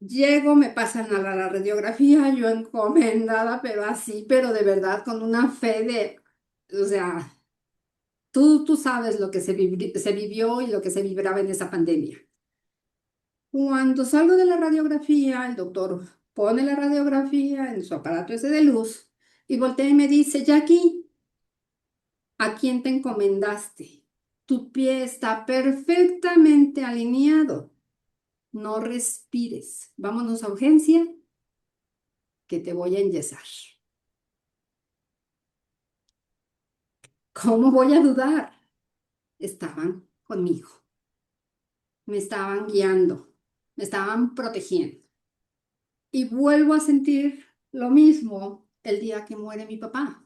Llego, me pasan a la radiografía, yo encomendada, pero así, pero de verdad, con una fe o sea, tú sabes lo que se vivió y lo que se vibraba en esa pandemia. Cuando salgo de la radiografía, el doctor pone la radiografía en su aparato ese de luz y voltea y me dice, Jackie, ¿a quién te encomendaste? Tu pie está perfectamente alineado. No respires. Vámonos a urgencia, que te voy a enyesar. ¿Cómo voy a dudar? Estaban conmigo, me estaban guiando, me estaban protegiendo. Y vuelvo a sentir lo mismo el día que muere mi papá.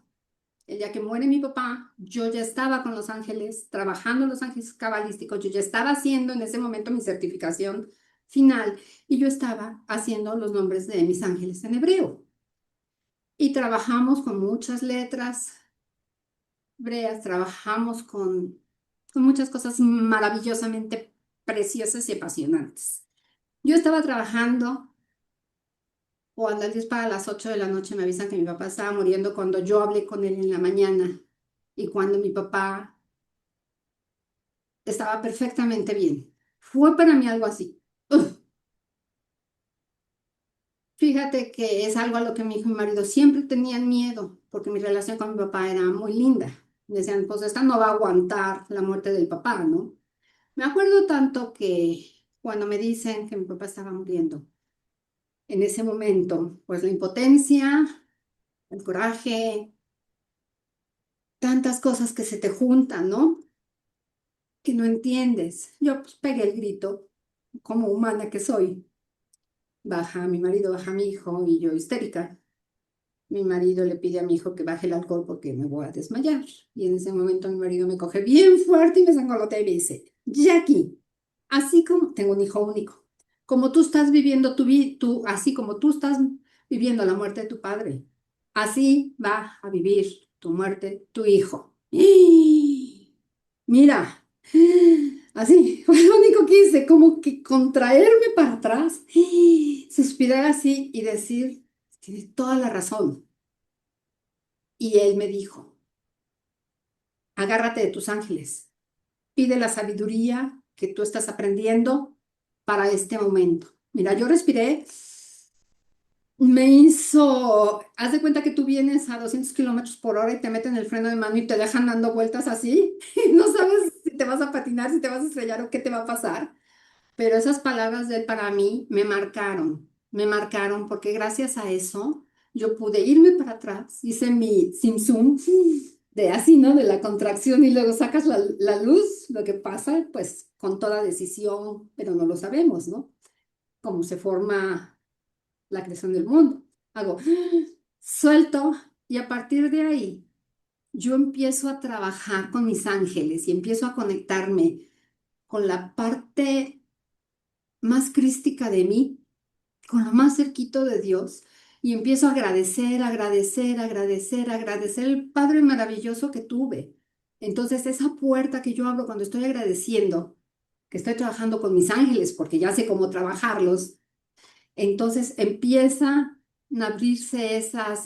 El día que muere mi papá, yo ya estaba con los ángeles, trabajando en los ángeles cabalísticos, yo ya estaba haciendo en ese momento mi certificación final y yo estaba haciendo los nombres de mis ángeles en hebreo. y trabajamos con muchas letras hebreas, trabajamos con muchas cosas maravillosamente preciosas y apasionantes. Yo estaba trabajando cuando al 10 para las 8 de la noche me avisan que mi papá estaba muriendo cuando yo hablé con él en la mañana y cuando mi papá estaba perfectamente bien. Fue para mí algo así. Uf, fíjate que es algo a lo que mi hijo y mi marido siempre tenían miedo, porque mi relación con mi papá era muy linda. Decían, pues esta no va a aguantar la muerte del papá, ¿no? Me acuerdo tanto que cuando me dicen que mi papá estaba muriendo, en ese momento, pues la impotencia, el coraje, tantas cosas que se te juntan, ¿no? Que no entiendes. Yo pues pegué el grito, como humana que soy. Baja mi marido, baja mi hijo y yo histérica. Mi marido le pide a mi hijo que baje el alcohol porque me voy a desmayar. Y en ese momento mi marido me coge bien fuerte y me sangolotea y me dice, Jackie, así como tengo un hijo único, como tú estás viviendo así como tú estás viviendo la muerte de tu padre, así va a vivir tu muerte tu hijo. ¡Y! Mira, así, fue lo único que hice, como que contraerme para atrás, suspirar así y decir, tienes toda la razón. Y él me dijo, agárrate de tus ángeles, pide la sabiduría que tú estás aprendiendo para este momento. Mira, yo respiré, me hizo, haz de cuenta que tú vienes a 200 kilómetros por hora y te meten el freno de mano y te dejan dando vueltas así, y no sabes si te vas a patinar, si te vas a estrellar o qué te va a pasar. Pero esas palabras de él para mí me marcaron porque gracias a eso yo pude irme para atrás, hice mi Zoom de así, ¿no? De la contracción y luego sacas la luz, lo que pasa, pues con toda decisión, pero no lo sabemos, ¿no? Cómo se forma la creación del mundo. Hago, suelto y a partir de ahí yo empiezo a trabajar con mis ángeles y empiezo a conectarme con la parte más crística de mí, con lo más cerquito de Dios, y empiezo a agradecer, agradecer, agradecer, agradecer el Padre maravilloso que tuve. Entonces, esa puerta que yo abro cuando estoy agradeciendo, que estoy trabajando con mis ángeles, porque ya sé cómo trabajarlos, entonces empiezan a abrirse esas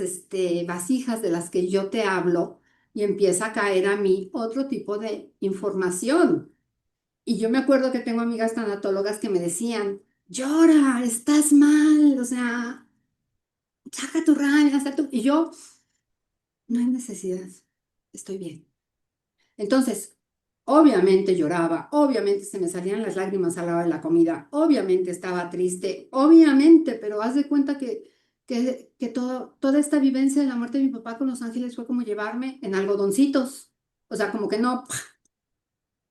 vasijas de las que yo te hablo y empieza a caer a mí otro tipo de información. Y yo me acuerdo que tengo amigas tanatólogas que me decían, llora, estás mal, o sea, saca tu rabia, saca tu... Y yo, no hay necesidad, estoy bien. Entonces, obviamente lloraba, obviamente se me salían las lágrimas a la hora de la comida, obviamente estaba triste, obviamente, pero haz de cuenta que toda esta vivencia de la muerte de mi papá con los ángeles fue como llevarme en algodoncitos. O sea, como que no,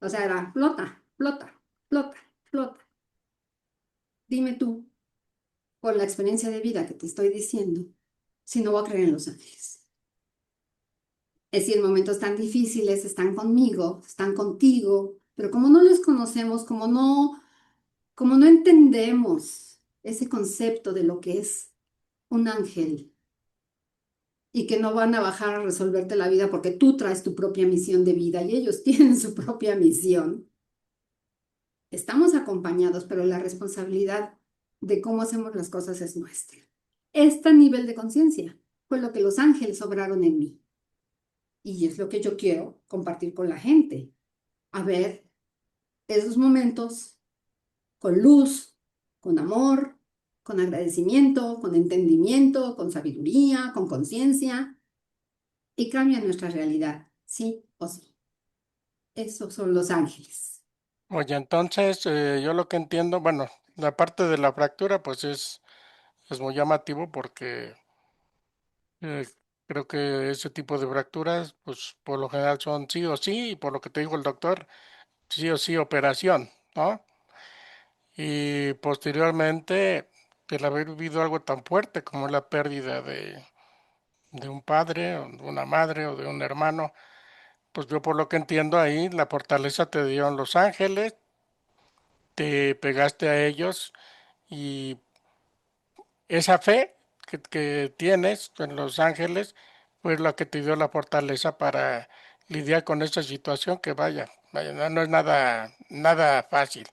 o sea, era flota, flota, flota, flota. Dime tú, por la experiencia de vida que te estoy diciendo, si no voy a creer en los ángeles. Es decir, en momentos tan difíciles están conmigo, están contigo, pero como no los conocemos, como no entendemos ese concepto de lo que es un ángel y que no van a bajar a resolverte la vida porque tú traes tu propia misión de vida y ellos tienen su propia misión, estamos acompañados, pero la responsabilidad de cómo hacemos las cosas es nuestra. Este nivel de conciencia fue lo que los ángeles obraron en mí y es lo que yo quiero compartir con la gente. A ver, esos momentos con luz, con amor, con agradecimiento, con entendimiento, con sabiduría, con conciencia y cambian nuestra realidad, sí o sí. Esos son los ángeles. Oye, entonces yo lo que entiendo, bueno, la parte de la fractura pues es muy llamativo porque eh, creo que ese tipo de fracturas pues por lo general son sí o sí y por lo que te dijo el doctor, sí o sí operación, ¿no? Y posteriormente el haber vivido algo tan fuerte como la pérdida de un padre, o de una madre o de un hermano, pues yo por lo que entiendo ahí, la fortaleza te dieron los ángeles, te pegaste a ellos y esa fe que tienes en Los Ángeles fue la que te dio la fortaleza para lidiar con esta situación que vaya, no es nada fácil.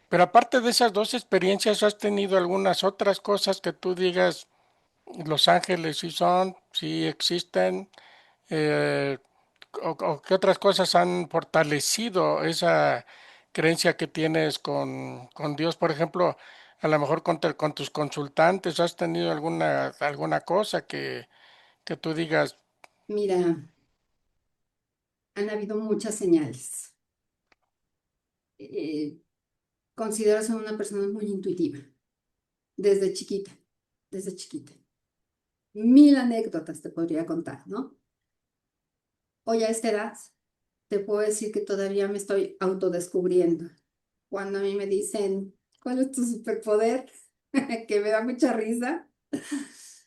Pero aparte de esas dos experiencias, ¿has tenido algunas otras cosas que tú digas, Los Ángeles sí son, sí existen? Eh, o qué otras cosas han fortalecido esa creencia que tienes con Dios? Por ejemplo, a lo mejor con tus consultantes, ¿has tenido alguna cosa que tú digas, Mira, han habido muchas señales. Eh, considero ser una persona muy intuitiva, desde chiquita, desde chiquita. Mil anécdotas te podría contar, ¿no? Hoy a esta edad te puedo decir que todavía me estoy autodescubriendo. Cuando a mí me dicen, ¿cuál es tu superpoder? Que me da mucha risa.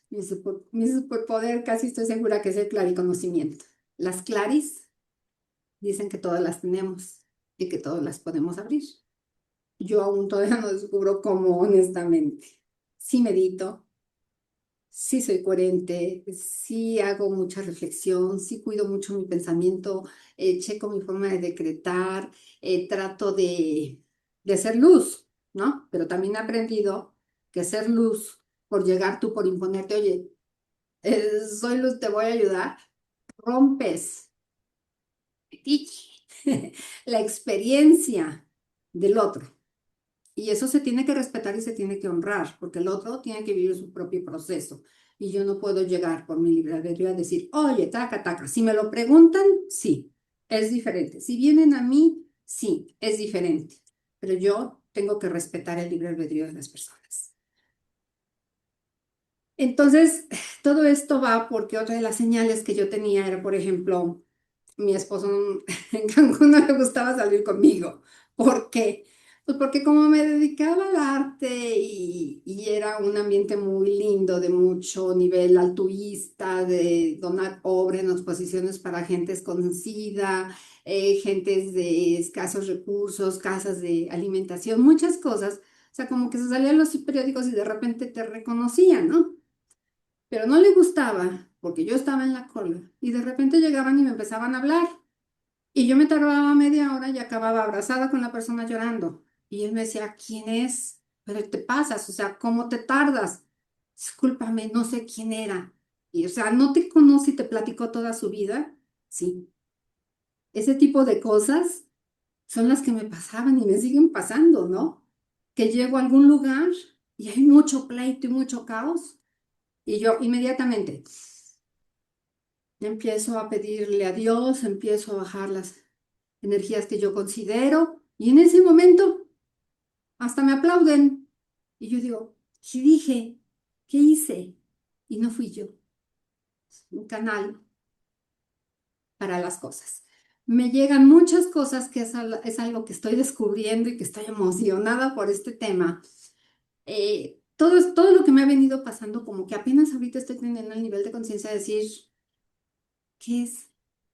Mi superpoder casi estoy segura que es el clariconocimiento. Las claris dicen que todas las tenemos y que todas las podemos abrir. Yo aún todavía no descubro cómo, honestamente. Sí medito, sí soy coherente, sí hago mucha reflexión, sí cuido mucho mi pensamiento, checo mi forma de decretar, trato de ser luz, ¿no? Pero también he aprendido que ser luz por llegar tú, por imponerte, oye, soy luz, te voy a ayudar, rompes la experiencia del otro. Y eso se tiene que respetar y se tiene que honrar, porque el otro tiene que vivir su propio proceso. Y yo no puedo llegar por mi libre albedrío a decir, oye, taca, taca. Si me lo preguntan, sí, es diferente. Si vienen a mí, sí, es diferente. Pero yo tengo que respetar el libre albedrío de las personas. Entonces, todo esto va porque otra de las señales que yo tenía era, por ejemplo, mi esposo en Cancún no le gustaba salir conmigo. ¿Por qué? Pues porque como me dedicaba al arte y era un ambiente muy lindo, de mucho nivel altruista, de donar obras en exposiciones para gente desconocida, gentes de escasos recursos, casas de alimentación, muchas cosas. O sea, como que se salían los periódicos y de repente te reconocían, ¿no? Pero no le gustaba porque yo estaba en la cola y de repente llegaban y me empezaban a hablar y yo me tardaba media hora y acababa abrazada con la persona llorando y él me decía, ¿quién es? Pero te pasas, o sea, ¿cómo te tardas? Discúlpame, no sé quién era. Y o sea, ¿no te conoce y te platicó toda su vida? Sí, ese tipo de cosas son las que me pasaban y me siguen pasando, ¿no? Que llego a algún lugar y hay mucho pleito y mucho caos y yo inmediatamente empiezo a pedirle a Dios, empiezo a bajar las energías que yo considero y en ese momento hasta me aplauden. Y yo digo, ¿qué dije? ¿Qué hice? Y no fui yo, un canal para las cosas. Me llegan muchas cosas que es algo que estoy descubriendo y que estoy emocionada por este tema. Todo lo que me ha venido pasando, como que apenas ahorita estoy teniendo el nivel de conciencia de decir, ¿qué es?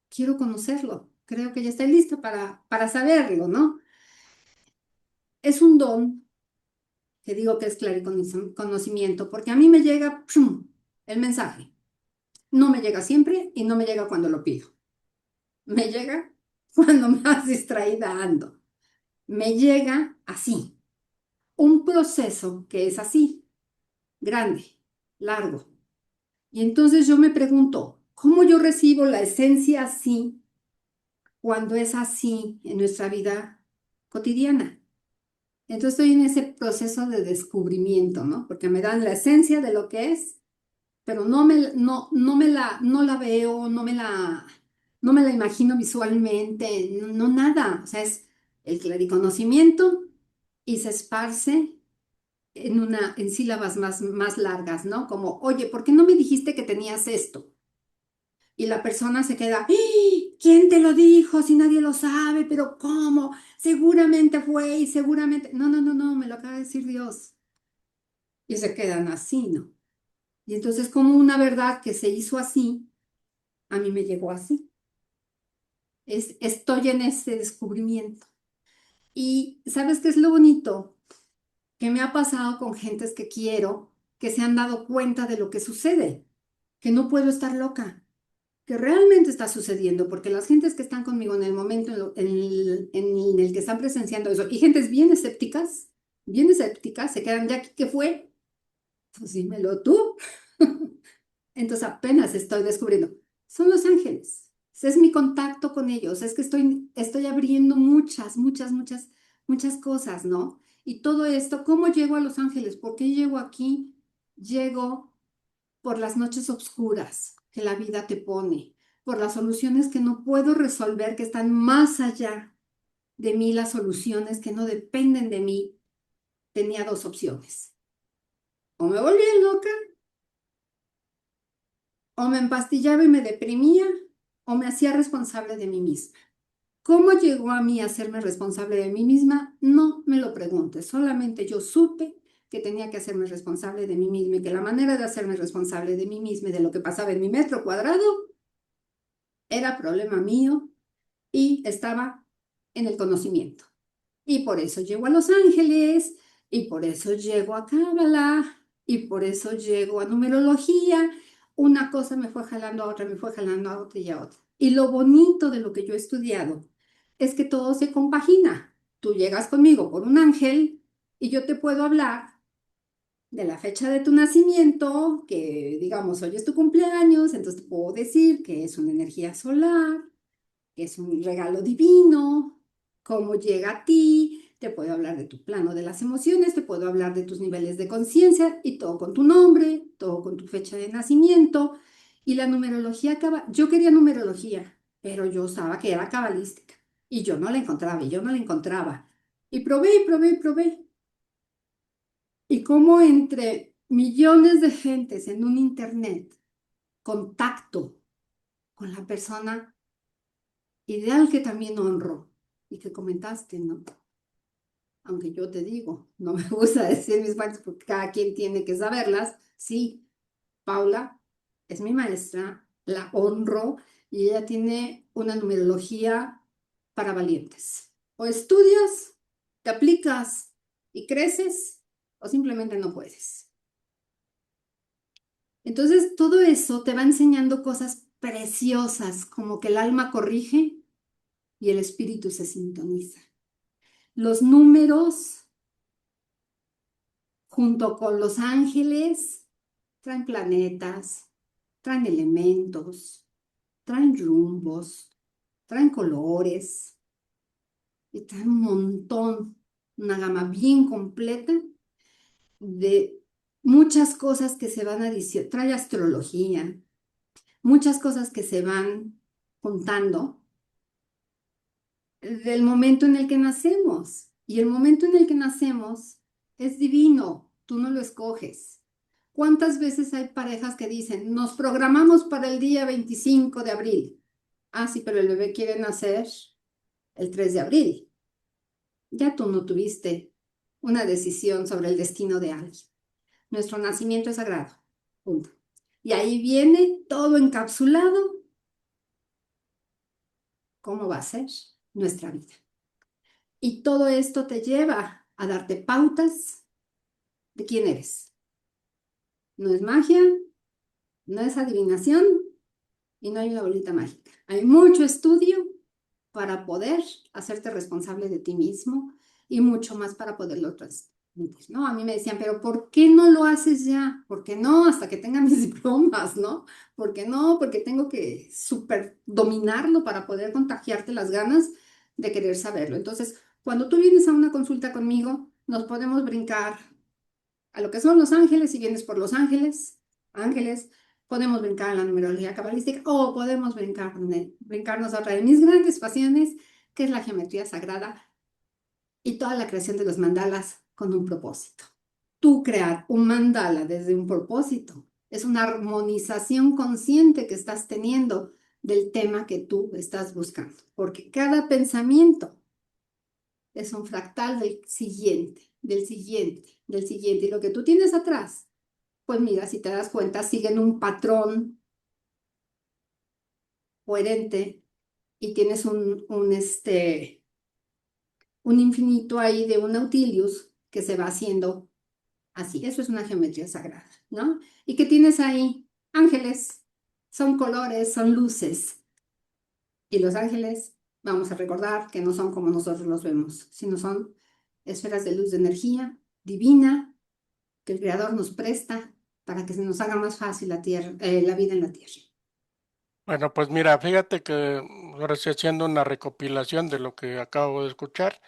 Quiero conocerlo. Creo que ya estoy listo para saberlo, ¿no? Es un don que digo que es conocimiento, porque a mí me llega ¡prum! El mensaje. No me llega siempre y no me llega cuando lo pido. Me llega cuando más distraída ando. Me llega así. Un proceso que es así, grande, largo. Y entonces yo me pregunto, ¿cómo yo recibo la esencia así cuando es así en nuestra vida cotidiana? Entonces estoy en ese proceso de descubrimiento, ¿no? Porque me dan la esencia de lo que es, pero no la veo, no me la imagino visualmente, no, no nada. O sea, es el clariconocimiento y se esparce en sílabas más largas, ¿no? Como, oye, ¿por qué no me dijiste que tenías esto? Y la persona se queda, ¡Ah! ¿Quién te lo dijo? Si nadie lo sabe, pero ¿cómo? Seguramente fue y seguramente... No, no, no, no, me lo acaba de decir Dios. Y se quedan así, ¿no? Y entonces como una verdad que se hizo así, a mí me llegó así. Estoy en ese descubrimiento. Y ¿sabes qué es lo bonito? Que me ha pasado con gentes que quiero. que se han dado cuenta de lo que sucede, que no puedo estar loca, que realmente está sucediendo, porque las gentes que están conmigo en el momento en el que están presenciando eso, y gentes bien escépticas, se quedan de aquí, ¿qué fue? Pues dímelo tú. Entonces apenas estoy descubriendo. Son los ángeles. Ese es mi contacto con ellos. Es que estoy abriendo muchas cosas, ¿no? Y todo esto, ¿cómo llego a Los Ángeles? ¿Por qué llego aquí? Llego por las noches oscuras que la vida te pone, por las soluciones que no puedo resolver, que están más allá de mí, las soluciones que no dependen de mí. Tenía dos opciones. O me volvía loca, o me empastillaba y me deprimía, o me hacía responsable de mí misma. ¿Cómo llegó a mí a hacerme responsable de mí misma? No me lo preguntes, solamente yo supe que tenía que hacerme responsable de mí misma y que la manera de hacerme responsable de mí misma y de lo que pasaba en mi metro cuadrado era problema mío y estaba en el conocimiento. Y por eso llego a Los Ángeles, y por eso llego a Cábala, y por eso llego a numerología. Una cosa me fue jalando a otra, me fue jalando a otra y a otra. Y lo bonito de lo que yo he estudiado es que todo se compagina. Tú llegas conmigo por un ángel y yo te puedo hablar de la fecha de tu nacimiento, que digamos hoy es tu cumpleaños, entonces te puedo decir que es una energía solar, que es un regalo divino, cómo llega a ti, te puedo hablar de tu plano de las emociones, te puedo hablar de tus niveles de conciencia y todo con tu nombre, todo con tu fecha de nacimiento. Y la numerología, yo quería numerología, pero yo sabía que era cabalística y yo no la encontraba y yo no la encontraba. Y probé y probé y probé. Y como entre millones de gentes en un internet, contacto con la persona ideal que también honro y que comentaste, ¿no? Aunque yo te digo, no me gusta decir mis fuentes porque cada quien tiene que saberlas. Sí, Paula es mi maestra, la honro y ella tiene una numerología para valientes. O estudias, te aplicas y creces, o simplemente no puedes. Entonces, todo eso te va enseñando cosas preciosas, como que el alma corrige y el espíritu se sintoniza. Los números, junto con los ángeles, traen planetas, traen elementos, traen rumbos, traen colores y traen un montón, una gama bien completa de muchas cosas que se van adicionando. Trae astrología, muchas cosas que se van contando del momento en el que nacemos. Y el momento en el que nacemos es divino, tú no lo escoges. ¿Cuántas veces hay parejas que dicen, nos programamos para el día 25 de abril? Ah, sí, pero el bebé quiere nacer el 3 de abril. Ya tú no tuviste una decisión sobre el destino de alguien. Nuestro nacimiento es sagrado. Punto. Y ahí viene todo encapsulado, cómo va a ser nuestra vida. Y todo esto te lleva a darte pautas de quién eres. No es magia, no es adivinación y no hay una bolita mágica. Hay mucho estudio para poder hacerte responsable de ti mismo y mucho más para poderlo transmitir, ¿no? A mí me decían, pero ¿por qué no lo haces ya? ¿Por qué no? Hasta que tenga mis diplomas, ¿no? ¿Por qué no? Porque tengo que super dominarlo para poder contagiarte las ganas de querer saberlo. Entonces, cuando tú vienes a una consulta conmigo, nos podemos brincar a lo que son los ángeles, si vienes por los ángeles, podemos brincar a la numerología cabalística o podemos brincarnos a otra de mis grandes pasiones, que es la geometría sagrada y toda la creación de los mandalas con un propósito. Tú crear un mandala desde un propósito es una armonización consciente que estás teniendo del tema que tú estás buscando, porque cada pensamiento es un fractal del siguiente, del siguiente, del siguiente. Y lo que tú tienes atrás, pues mira, si te das cuenta, siguen un patrón coherente y tienes un infinito ahí de un Nautilius que se va haciendo Así, eso es una geometría sagrada, ¿no? ¿Y qué tienes ahí? Ángeles. Son colores, son luces. Y los ángeles, vamos a recordar que no son como nosotros los vemos, sino son esferas de luz de energía divina que el Creador nos presta para que se nos haga más fácil la tierra, la vida en la tierra. Bueno, pues mira, fíjate que ahora estoy haciendo una recopilación de lo que acabo de escuchar.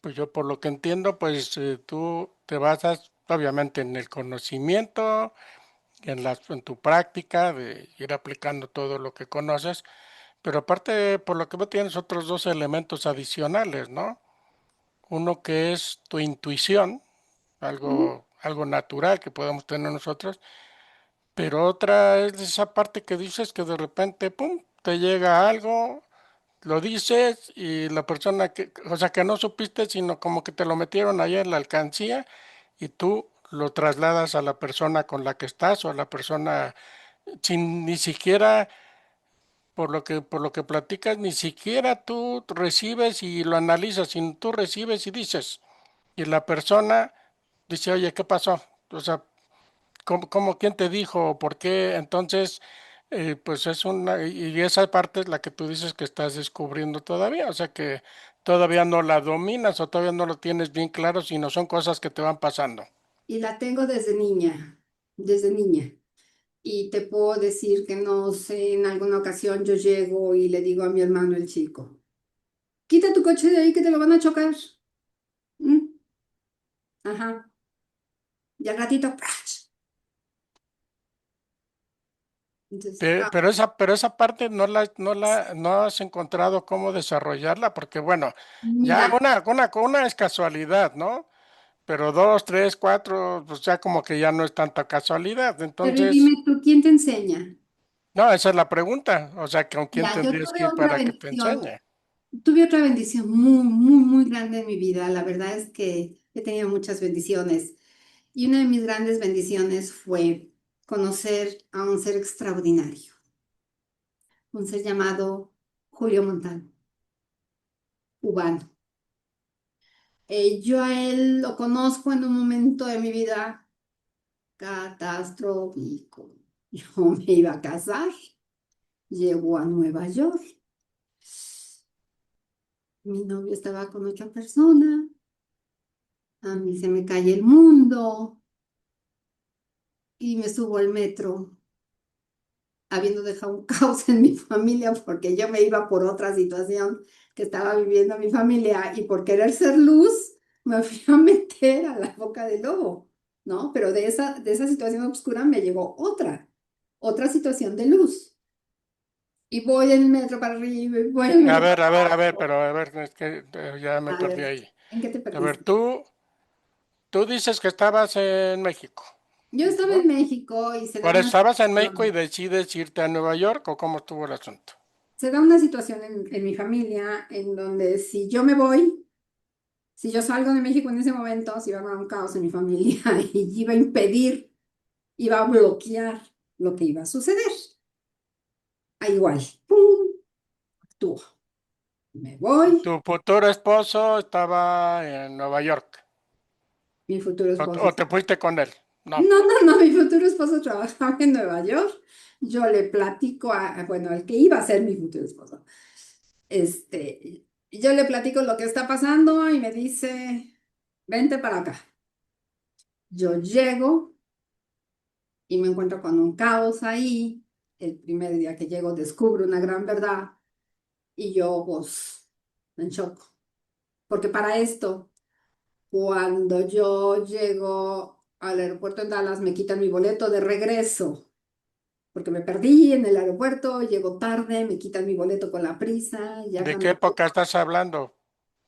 Pues yo por lo que entiendo, pues tú te basas obviamente en el conocimiento, en tu práctica de ir aplicando todo lo que conoces, pero aparte, por lo que veo, tienes otros dos elementos adicionales, ¿no? Uno que es tu intuición, Ujú. algo natural que podemos tener nosotros, pero otra es esa parte que dices que de repente, pum, te llega algo, lo dices y la persona que, o sea, que no supiste, sino como que te lo metieron ahí en la alcancía y tú lo trasladas a la persona con la que estás o a la persona sin ni siquiera, por lo que platicas, ni siquiera tú recibes y lo analizas, sino tú recibes y dices, y la persona dice, oye, ¿qué pasó? O sea, quién te dijo? ¿Por qué? Entonces, pues es una, y esa parte es la que tú dices que estás descubriendo todavía, o sea que todavía no la dominas o todavía no lo tienes bien claro, sino son cosas que te van pasando. Y la tengo desde niña, desde niña. Y te puedo decir que no sé, en alguna ocasión yo llego y le digo a mi hermano el chico, quita tu coche de ahí que te lo van a chocar. ¿Mm? Ajá. Y al ratito, ¡prach! Entonces, Pero esa parte no has encontrado cómo desarrollarla, porque bueno, ya mira, una es casualidad, ¿no? Pero dos, tres, cuatro, pues ya como que ya no es tanta casualidad. pero y dime Entonces, tú, ¿quién te enseña? no, esa es la pregunta. O sea, ¿con quién Mira, yo tendrías tuve que ir otra para que te bendición, enseñe? tuve otra bendición muy, muy, muy grande en mi vida. La verdad es que he tenido muchas bendiciones. Y una de mis grandes bendiciones fue conocer a un ser extraordinario, un ser llamado Julio Montal, cubano. Yo a él lo conozco en un momento de mi vida catastrófico. Yo me iba a casar, llego a Nueva York, mi novio estaba con otra persona, a mí se me cae el mundo y me subo al metro, habiendo dejado un caos en mi familia porque yo me iba por otra situación que estaba viviendo mi familia y por querer ser luz me fui a meter a la boca del lobo, ¿no? Pero de esa situación oscura me llegó otra situación de luz. Y voy en el metro para arriba, y voy en el metro para A ver, abajo. pero a ver, es que ya me A perdí ver, ahí. ¿en qué te A ver, perdiste? tú dices que estabas en México, Yo estaba en ¿no? México y Pero estabas en México y decides irte a Nueva York, ¿o cómo estuvo el asunto? se da una situación en mi familia en donde si yo me voy, si yo salgo de México en ese momento, se iba a haber un caos en mi familia y iba a impedir, iba a bloquear lo que iba a suceder. Ah, igual, ¡pum! Actúo. Me voy, Tu futuro esposo estaba en Nueva York, mi futuro esposo. o te fuiste con él. No, No, mi futuro esposo trabajaba en Nueva York. Yo le platico bueno, al que iba a ser mi futuro esposo. Yo le platico lo que está pasando y me dice, vente para acá. Yo llego y me encuentro con un caos ahí. El primer día que llego descubro una gran verdad y yo, pues, en shock. Porque para esto, cuando yo llego al aeropuerto en Dallas, me quitan mi boleto de regreso. Porque me perdí en el aeropuerto, llego tarde, me quitan mi boleto con la prisa, ya ¿de qué cuando época estás hablando?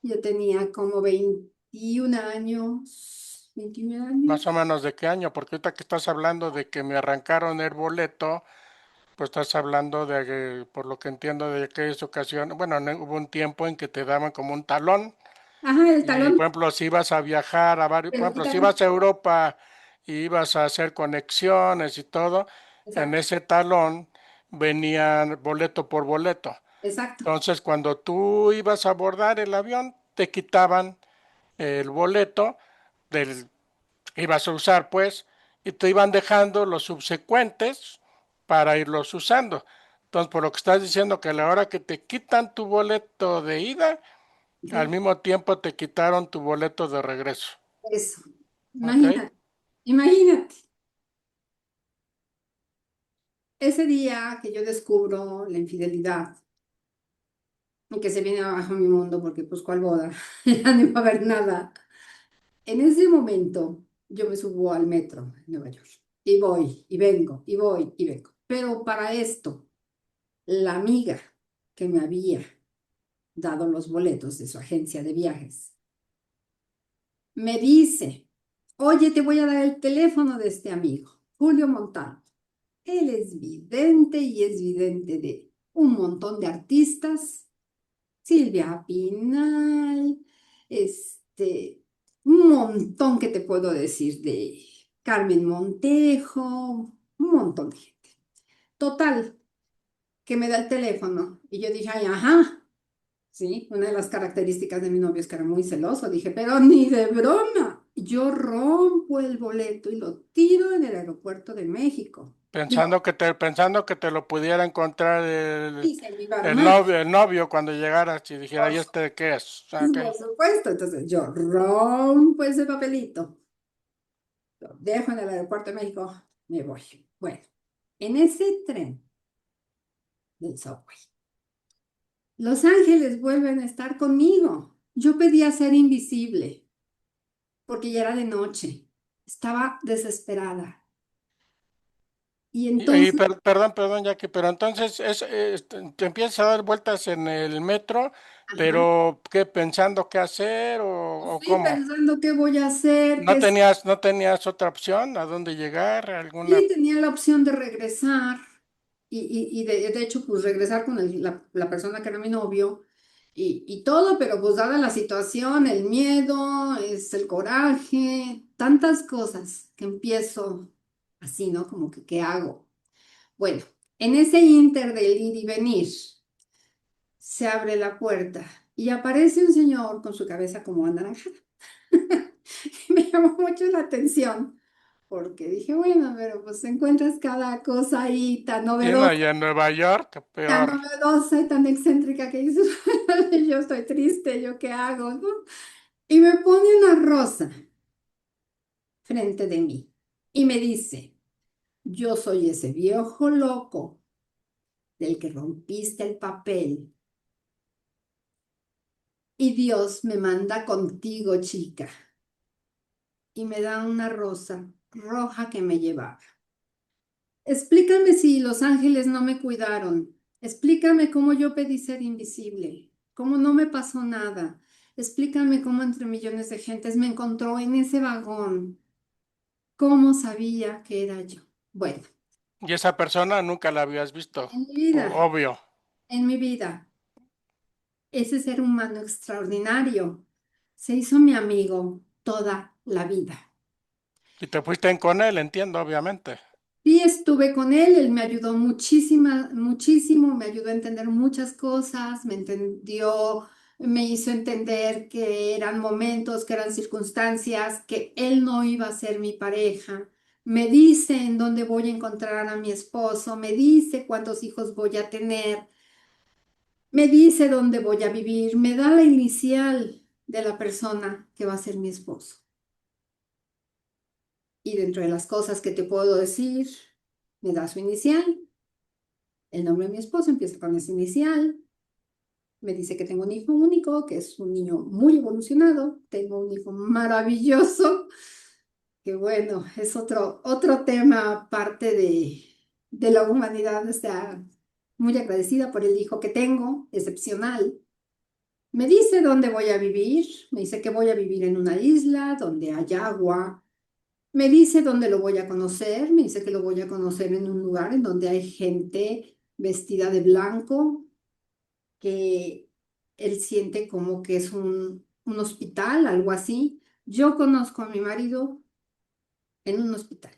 yo tenía como 21 años, 21 Más o años. menos de qué año, porque ahorita que estás hablando de que me arrancaron el boleto, pues estás hablando de, por lo que entiendo, de aquellas ocasiones, bueno, hubo un tiempo en que te daban como un talón Ajá, el y, por talón, ejemplo, si ibas a viajar a varios, te por lo ejemplo, si quitaron. ibas a Europa y ibas a hacer conexiones y todo, en Exacto, ese talón venían boleto por boleto. exacto, Entonces, cuando tú ibas a abordar el avión, te quitaban el boleto del ibas a usar, pues, y te iban dejando los subsecuentes para irlos usando. Entonces, por lo que estás diciendo que a la hora que te quitan tu boleto de ida, al ¿ok? mismo tiempo te quitaron tu boleto de regreso. Eso. ¿Ok? Imagínate, imagínate. Ese día que yo descubro la infidelidad y que se viene abajo mi mundo porque pues cuál boda, ya no iba a haber nada. En ese momento yo me subo al metro en Nueva York y voy y vengo y voy y vengo. Pero para esto, la amiga que me había dado los boletos de su agencia de viajes me dice, oye, te voy a dar el teléfono de este amigo, Julio Montano. Él es vidente y es vidente de un montón de artistas. Silvia Pinal, un montón que te puedo decir de Carmen Montejo, un montón de gente. Total, que me da el teléfono y yo dije, ay, ajá, sí, una de las características de mi novio es que era muy celoso. Dije, pero ni de broma. Yo rompo el boleto y lo tiro en el aeropuerto de México. Yo Pensando que te lo pudiera encontrar hice mi barman. el novio cuando llegaras y dijera, ¿y este de qué es? Ok. Por supuesto, entonces yo rompo ese papelito, lo dejo en el aeropuerto de México, me voy. Bueno, en ese tren del subway, Los Ángeles vuelven a estar conmigo. Yo pedía ser invisible porque ya era de noche. Estaba desesperada. Y entonces, Perdón, Jackie, pero entonces te empiezas a dar vueltas en el metro, ajá, pero ¿qué? ¿Pensando qué hacer o estoy cómo? pensando qué voy a hacer, qué No tenías otra opción a dónde llegar? ¿Alguna? sí, tenía la opción de regresar y de hecho, pues regresar con la persona que era mi novio y todo, pero pues dada la situación, el miedo, el coraje, tantas cosas que empiezo así, ¿no? Como que, ¿qué hago? Bueno, en ese inter del ir y venir, se abre la puerta y aparece un señor con su cabeza como anaranjada. Me llamó mucho la atención porque dije, bueno, pero pues encuentras cada cosa ahí Sí, no, y en Nueva York, tan peor. novedosa y tan excéntrica que dices, yo estoy triste, ¿yo qué hago? ¿No? Y me pone una rosa frente de mí y me dice, yo soy ese viejo loco del que rompiste el papel y Dios me manda contigo, chica. Y me da una rosa roja que me llevaba. Explícame si los ángeles no me cuidaron. Explícame cómo yo pedí ser invisible, cómo no me pasó nada. Explícame cómo entre millones de gentes me encontró en ese vagón. ¿Cómo sabía que era yo? Bueno, Y esa persona nunca la habías visto, en mi vida, obvio. en mi vida, ese ser humano extraordinario se hizo mi amigo toda la vida. Y te fuiste en con él, entiendo, obviamente. Sí, estuve con él, él me ayudó muchísimo, me ayudó a entender muchas cosas, me entendió, me hizo entender que eran momentos, que eran circunstancias, que él no iba a ser mi pareja. Me dice en dónde voy a encontrar a mi esposo, me dice cuántos hijos voy a tener, me dice dónde voy a vivir, me da la inicial de la persona que va a ser mi esposo. Y dentro de las cosas que te puedo decir, me da su inicial. El nombre de mi esposo empieza con esa inicial. Me dice que tengo un hijo único, que es un niño muy evolucionado. Tengo un hijo maravilloso, que bueno, es otro tema aparte de la humanidad. O sea, muy agradecida por el hijo que tengo, excepcional. Me dice dónde voy a vivir. Me dice que voy a vivir en una isla donde hay agua. Me dice dónde lo voy a conocer. Me dice que lo voy a conocer en un lugar en donde hay gente vestida de blanco, que él siente como que es un hospital, algo así. Yo conozco a mi marido en un hospital,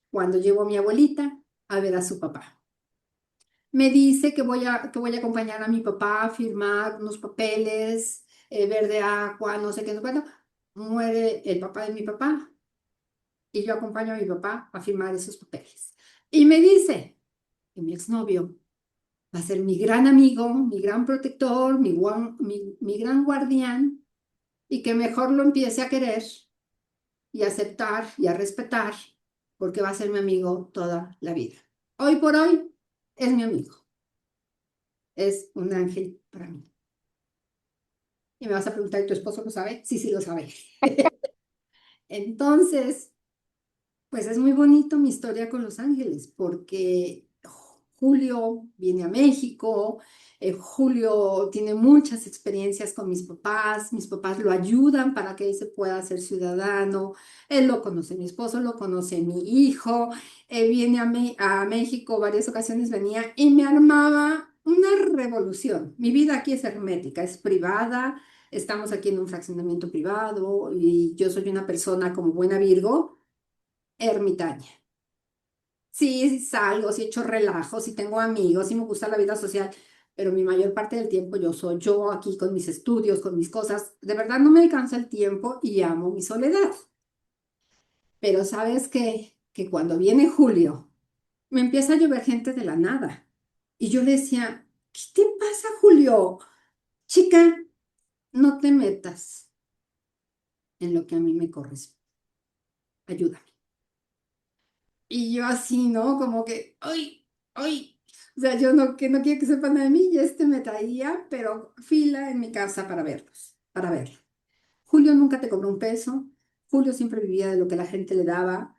cuando llevo a mi abuelita a ver a su papá. Me dice que voy a acompañar a mi papá a firmar unos papeles, ver de agua, no sé qué, no sé cuánto. Muere el papá de mi papá. y yo acompaño a mi papá a firmar esos papeles. Y me dice que mi exnovio va a ser mi gran amigo, mi gran protector, mi gran guardián, y que mejor lo empiece a querer y a aceptar y a respetar, porque va a ser mi amigo toda la vida. Hoy por hoy es mi amigo, es un ángel para mí. Y me vas a preguntar, ¿y tu esposo lo sabe? Sí, sí lo sabe. Entonces, pues es muy bonito mi historia con Los Ángeles, porque Julio viene a México, Julio tiene muchas experiencias con mis papás lo ayudan para que él se pueda hacer ciudadano, él lo conoce, mi esposo lo conoce, mi hijo, viene a México varias ocasiones, venía y me armaba una revolución. Mi vida aquí es hermética, es privada, estamos aquí en un fraccionamiento privado y yo soy una persona como buena Virgo ermitaña. Sí, sí salgo, sí echo relajos, sí tengo amigos, sí me gusta la vida social, pero mi mayor parte del tiempo yo soy yo aquí con mis estudios, con mis cosas. De verdad no me alcanza el tiempo y amo mi soledad. Pero sabes qué, que cuando viene julio, me empieza a llover gente de la nada. Y yo le decía, ¿qué te pasa, Julio? Chica, no te metas en lo que a mí me corresponde. Ayúdame. Y yo así, ¿no? Como que, ¡ay! ¡Ay! O sea, yo no, que no quiero que sepan de mí y este me traía, pero fila en mi casa para verlos, para verlo. Julio nunca te cobró un peso, Julio siempre vivía de lo que la gente le daba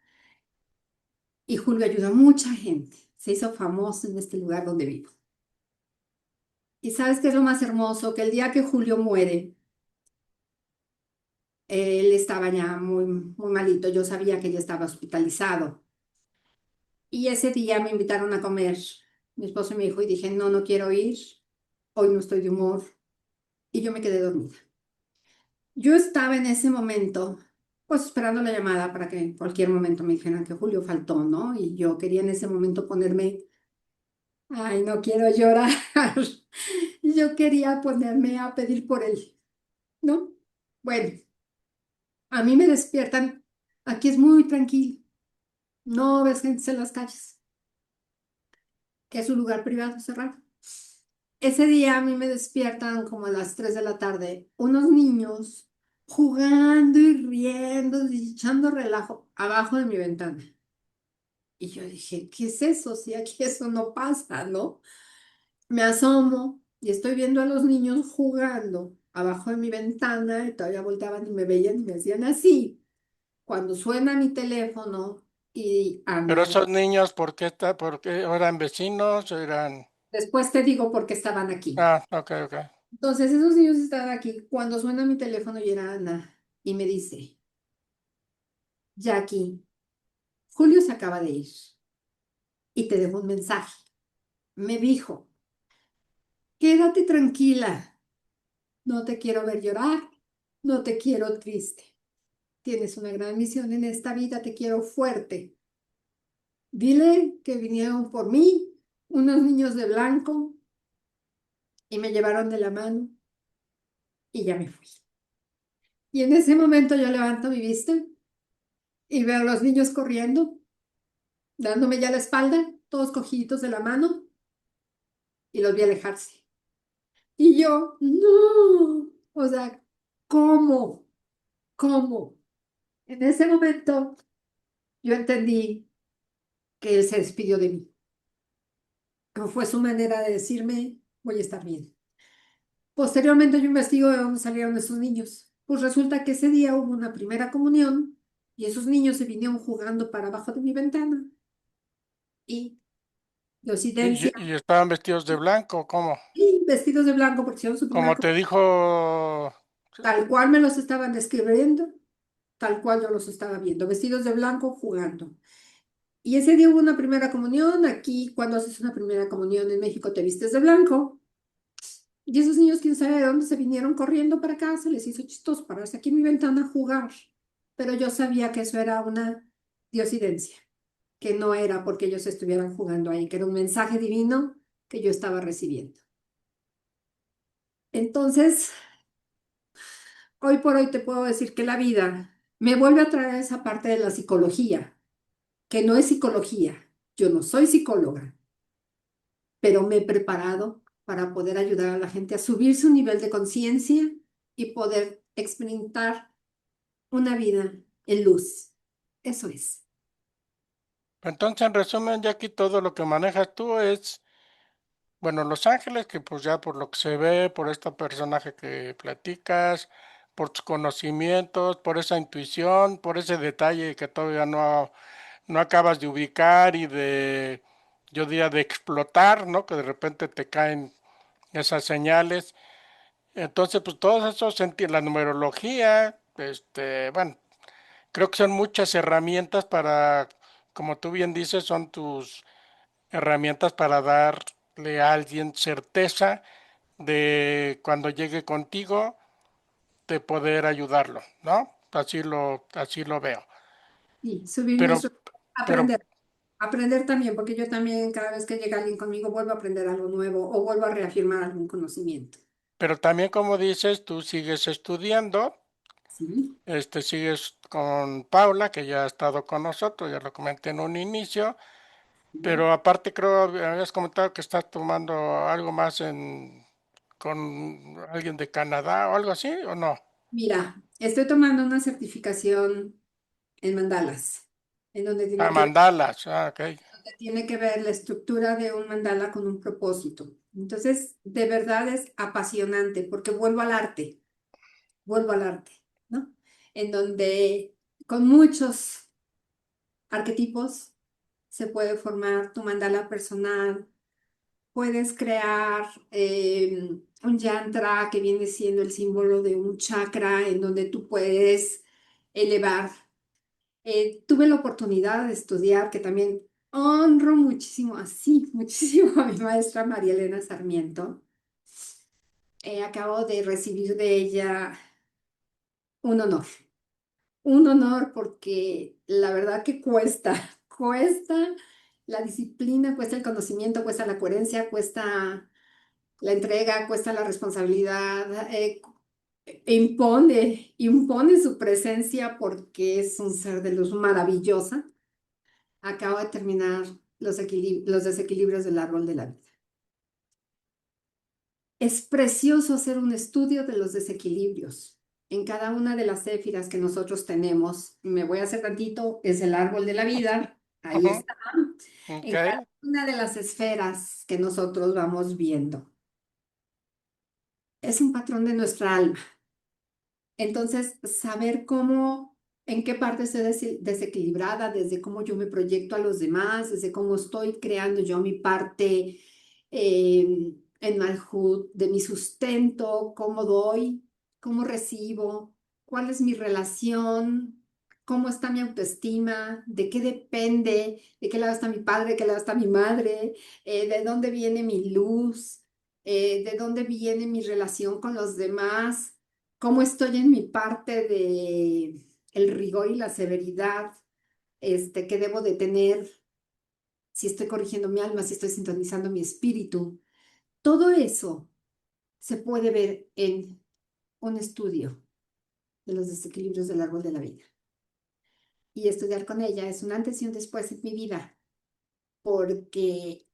y Julio ayudó a mucha gente. Se hizo famoso en este lugar donde vivo. Y ¿sabes qué es lo más hermoso? Que el día que Julio muere, él estaba ya muy, muy malito, yo sabía que ya estaba hospitalizado. Y ese día me invitaron a comer, mi esposo y mi hijo, y dije, no, no quiero ir, hoy no estoy de humor, y yo me quedé dormida. Yo estaba en ese momento, pues esperando la llamada para que en cualquier momento me dijeran que Julio faltó, ¿no? Y yo quería en ese momento ponerme, ay, no quiero llorar, yo quería ponerme a pedir por él, ¿no? Bueno, a mí me despiertan, aquí es muy tranquilo, no ves gente en las calles, que es un lugar privado cerrado. Ese día a mí me despiertan como a las 3 de la tarde unos niños jugando y riendo y echando relajo abajo de mi ventana. Y yo dije, ¿qué es eso? Si aquí eso no pasa, ¿no? Me asomo y estoy viendo a los niños jugando abajo de mi ventana y todavía volteaban y me veían y me hacían así. Cuando suena mi teléfono y Pero Ana, esos niños, ¿por qué eran vecinos? Eran... después te digo por qué estaban aquí. Ah, ok, ok. Entonces, esos niños estaban aquí. Cuando suena mi teléfono y era Ana y me dice, Jackie, Julio se acaba de ir y te dejo un mensaje. Me dijo, quédate tranquila, no te quiero ver llorar, no te quiero triste. Tienes una gran misión en esta vida, te quiero fuerte. Dile que vinieron por mí unos niños de blanco y me llevaron de la mano y ya me fui. Y en ese momento yo levanto mi vista y veo a los niños corriendo dándome ya la espalda, todos cogiditos de la mano, y los vi alejarse. Y yo, no, o sea, ¿cómo? ¿Cómo? En ese momento yo entendí que él se despidió de mí, que fue su manera de decirme, voy a estar bien. Posteriormente yo investigo de dónde salieron esos niños. Pues resulta que ese día hubo una primera comunión y esos niños se vinieron jugando para abajo de mi ventana y coincidencia, Y estaban vestidos de blanco? ¿Cómo? y vestidos de blanco porque hicieron su primera Como te comunión. dijo... Tal cual me los estaban describiendo, tal cual yo los estaba viendo, vestidos de blanco jugando. Y ese día hubo una primera comunión. Aquí, cuando haces una primera comunión en México, te vistes de blanco. Y esos niños, quién sabe de dónde se vinieron corriendo para acá, se les hizo chistoso pararse aquí en mi ventana a jugar. Pero yo sabía que eso era una diosidencia, que no era porque ellos estuvieran jugando ahí, que era un mensaje divino que yo estaba recibiendo. Entonces, hoy por hoy te puedo decir que la vida me vuelve a traer esa parte de la psicología, que no es psicología. Yo no soy psicóloga, pero me he preparado para poder ayudar a la gente a subir su nivel de conciencia y poder experimentar una vida en luz. Eso es. Entonces, en resumen, ya aquí todo lo que manejas tú es, bueno, Los Ángeles, que pues ya por lo que se ve, por este personaje que platicas, por tus conocimientos, por esa intuición, por ese detalle que todavía no acabas de ubicar y de, yo diría, de explotar, ¿no? Que de repente te caen esas señales. Entonces, pues todos esos la numerología, bueno, creo que son muchas herramientas para, como tú bien dices, son tus herramientas para darle a alguien certeza de cuando llegue contigo, de poder ayudarlo, ¿no? Así lo veo. Y subir Pero, nuestro, pero, aprender, aprender también, porque yo también cada vez que llega alguien conmigo vuelvo a aprender algo nuevo o vuelvo a reafirmar algún conocimiento. pero también como dices, tú sigues estudiando, Sí, sigues con Paula, que ya ha estado con nosotros, ya lo comenté en un inicio, sí. pero aparte creo habías comentado que estás tomando algo más con alguien de Canadá o algo así, ¿o no? Mira, estoy tomando una certificación en mandalas, en donde Ah, tiene que ver, mandalas, ok. donde tiene que ver la estructura de un mandala con un propósito. Entonces, de verdad es apasionante porque vuelvo al arte, ¿no? En donde con muchos arquetipos se puede formar tu mandala personal. Puedes crear un yantra que viene siendo el símbolo de un chakra en donde tú puedes elevar. Tuve la oportunidad de estudiar, que también honro muchísimo, así, muchísimo a mi maestra María Elena Sarmiento. Acabo de recibir de ella un honor. Un honor porque la verdad que cuesta, cuesta la disciplina, cuesta el conocimiento, cuesta la coherencia, cuesta la entrega, cuesta la responsabilidad, impone su presencia porque es un ser de luz maravillosa. Acabo de terminar los desequilibrios del árbol de la vida. Es precioso hacer un estudio de los desequilibrios. En cada una de las éfiras que nosotros tenemos, me voy a hacer tantito, es el árbol de la vida, ahí Ujú, está, ok, en cada una de las esferas que nosotros vamos viendo. Es un patrón de nuestra alma. Entonces, saber cómo, en qué parte estoy desequilibrada, desde cómo yo me proyecto a los demás, desde cómo estoy creando yo mi parte en Malhut, de mi sustento, cómo doy, cómo recibo, cuál es mi relación, cómo está mi autoestima, de qué depende, de qué lado está mi padre, de qué lado está mi madre, de dónde viene mi luz, de dónde viene mi relación con los demás, cómo estoy en mi parte de el rigor y la severidad, que debo de tener, si estoy corrigiendo mi alma, si estoy sintonizando mi espíritu. Todo eso se puede ver en un estudio de los desequilibrios del árbol de la vida. Y estudiar con ella es un antes y un después en mi vida, porque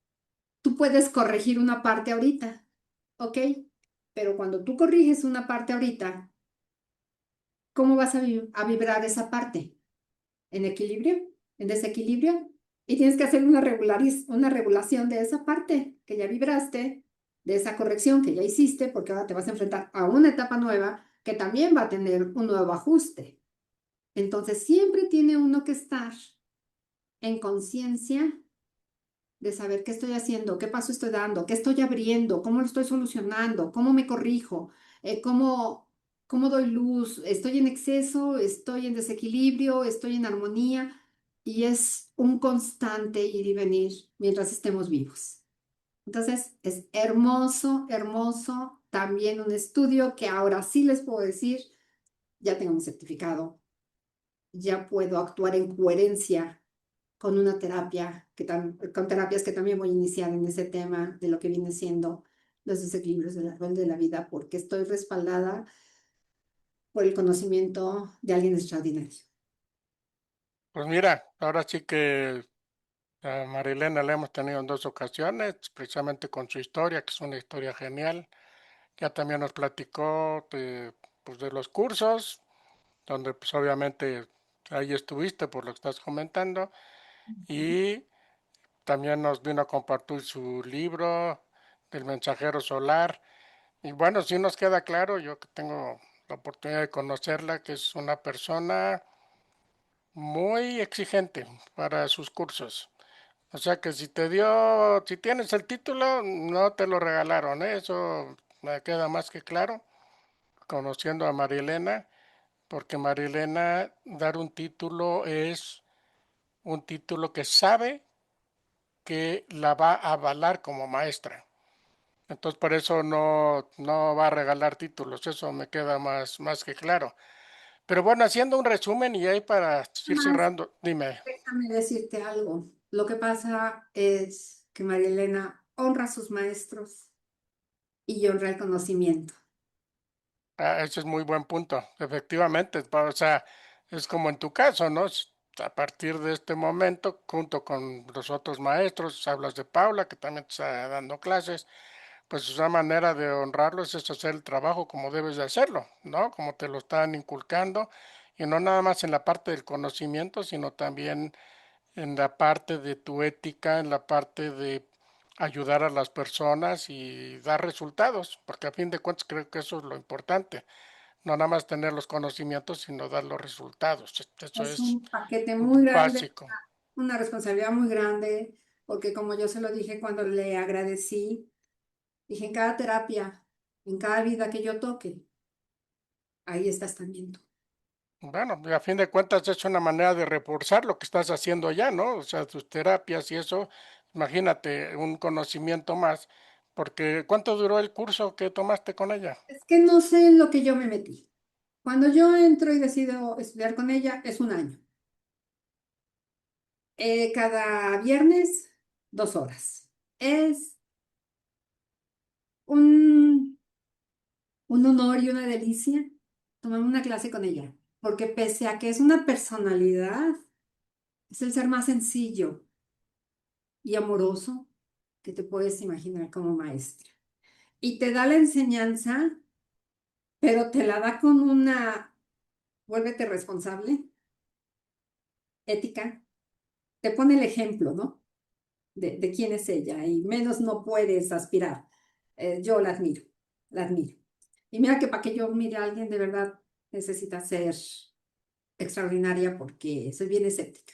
tú puedes corregir una parte ahorita, ¿ok? Pero cuando tú corriges una parte ahorita, ¿cómo vas a vibrar esa parte? ¿En equilibrio? ¿En desequilibrio? Y tienes que hacer una regulación de esa parte que ya vibraste, de esa corrección que ya hiciste, porque ahora te vas a enfrentar a una etapa nueva que también va a tener un nuevo ajuste. Entonces, siempre tiene uno que estar en conciencia de saber qué estoy haciendo, qué paso estoy dando, qué estoy abriendo, cómo lo estoy solucionando, cómo me corrijo, cómo doy luz, estoy en exceso, estoy en desequilibrio, estoy en armonía y es un constante ir y venir mientras estemos vivos. Entonces, es hermoso, hermoso también un estudio que ahora sí les puedo decir, ya tengo mi certificado, ya puedo actuar en coherencia con una terapia, con terapias que también voy a iniciar en ese tema de lo que viene siendo los desequilibrios del árbol de la vida, porque estoy respaldada por el conocimiento de alguien extraordinario. Pues mira, ahora sí que a Marilena la hemos tenido en dos ocasiones, precisamente con su historia, que es una historia genial. Ya también nos platicó pues, de los cursos, donde pues obviamente ahí estuviste por lo que estás comentando, y también nos vino a compartir su libro del mensajero solar. Y bueno, sí nos queda claro, yo que tengo la oportunidad de conocerla, que es una persona muy exigente para sus cursos. O sea que si tienes el título, no te lo regalaron, ¿eh? Eso me queda más que claro, conociendo a Marilena, porque Marilena dar un título es un título que sabe que la va a avalar como maestra. Entonces por eso no va a regalar títulos, eso me queda más que claro. Pero bueno, haciendo un resumen y ahí para ir Más, cerrando, dime. déjame decirte algo. Lo que pasa es que María Elena honra a sus maestros y honra el conocimiento. Ese es muy buen punto, efectivamente. O sea, es como en tu caso, ¿no? A partir de este momento, junto con los otros maestros, hablas de Paula, que también te está dando clases, pues una manera de honrarlos es hacer el trabajo como debes de hacerlo, ¿no? Como te lo están inculcando, y no nada más en la parte del conocimiento, sino también en la parte de tu ética, en la parte de ayudar a las personas y dar resultados, porque a fin de cuentas creo que eso es lo importante, no nada más tener los conocimientos, sino dar los resultados. Eso Es es un paquete muy grande, básico. una responsabilidad muy grande, porque como yo se lo dije cuando le agradecí, dije, en cada terapia, en cada vida que yo toque, ahí estás también tú. Bueno, y a fin de cuentas es una manera de reforzar lo que estás haciendo ya, ¿no? O sea, tus terapias y eso, imagínate un conocimiento más, porque ¿cuánto duró el curso que tomaste con ella? Es que no sé en lo que yo me metí. Cuando yo entro y decido estudiar con ella, es un año. Cada viernes, 2 horas. Es un, un honor y una delicia tomar una clase con ella, porque pese a que es una personalidad, es el ser más sencillo y amoroso que te puedes imaginar como maestra. Y te da la enseñanza, pero te la da con una, vuélvete responsable, ética, te pone el ejemplo, ¿no? De quién es ella y menos no puedes aspirar. Yo la admiro, la admiro. Y mira que para que yo mire a alguien de verdad necesita ser extraordinaria porque soy bien escéptica.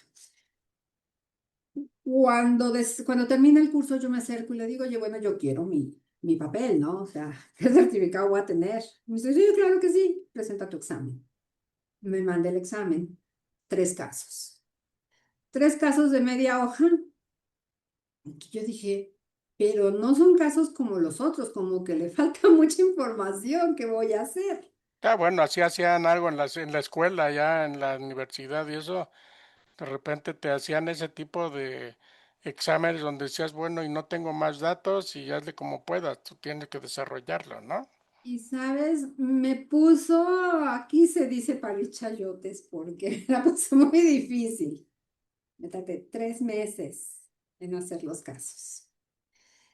Cuando termina el curso yo me acerco y le digo, oye, bueno, yo quiero mi papel, ¿no? O sea, ¿qué certificado voy a tener? Me dice, sí, claro que sí, presenta tu examen. Me manda el examen, 3 casos. 3 casos de media hoja. Que yo dije, pero no son casos como los otros, como que le falta mucha información, ¿qué voy a hacer? Ah, bueno, así hacían algo en la escuela, ya en la universidad y eso, de repente te hacían ese tipo de exámenes donde decías, bueno, y no tengo más datos y hazle como puedas, tú tienes que desarrollarlo, ¿no? Y sabes, me puso, aquí se dice parichayotes, porque me la puso muy difícil. Me tardé 3 meses en hacer los casos.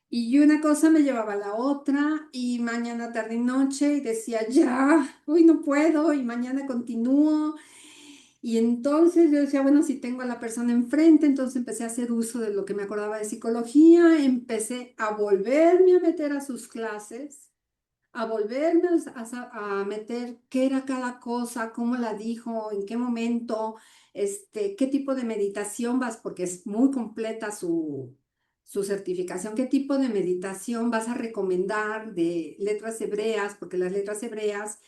Y una cosa me llevaba a la otra, y mañana, tarde y noche, y decía, ya, hoy no puedo, y mañana continúo. Y entonces yo decía, bueno, si tengo a la persona enfrente, entonces empecé a hacer uso de lo que me acordaba de psicología, empecé a volverme a meter a sus clases, a volverme a meter qué era cada cosa, cómo la dijo, en qué momento, qué tipo de meditación vas, porque es muy completa su certificación, qué tipo de meditación vas a recomendar de letras hebreas, porque las letras hebreas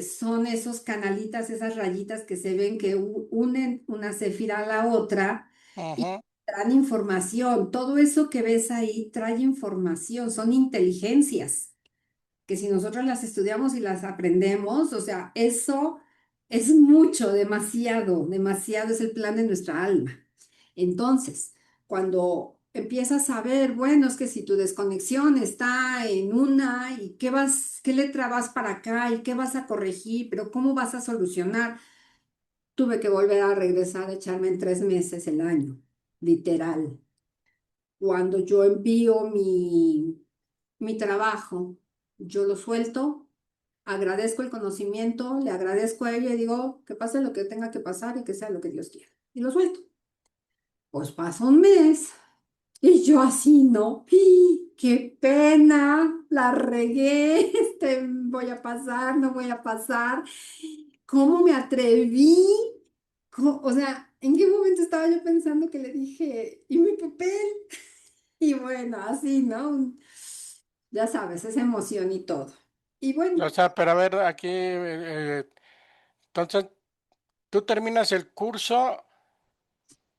son esos canalitas, esas rayitas que se ven que unen una cefira a la otra y Ujú. traen información. Todo eso que ves ahí trae información, son inteligencias que si nosotros las estudiamos y las aprendemos, o sea, eso es mucho, demasiado, demasiado es el plan de nuestra alma. Entonces, cuando empiezas a ver, bueno, es que si tu desconexión está en una y qué letra vas para acá y qué vas a corregir, pero cómo vas a solucionar, tuve que volver a regresar a echarme en 3 meses el año, literal. Cuando yo envío mi trabajo, yo lo suelto, agradezco el conocimiento, le agradezco a ella y digo que pase lo que tenga que pasar y que sea lo que Dios quiera. Y lo suelto. Pues pasa un mes y yo así, ¿no? ¡Ih! ¡Qué pena! La regué, voy a pasar, no voy a pasar. ¿Cómo me atreví? O sea, ¿en qué momento estaba yo pensando que le dije, ¿y mi papel? Y bueno, así, ¿no? Ya sabes, esa emoción y todo. Y bueno, O sea, pero a ver, aquí, entonces, tú terminas el curso,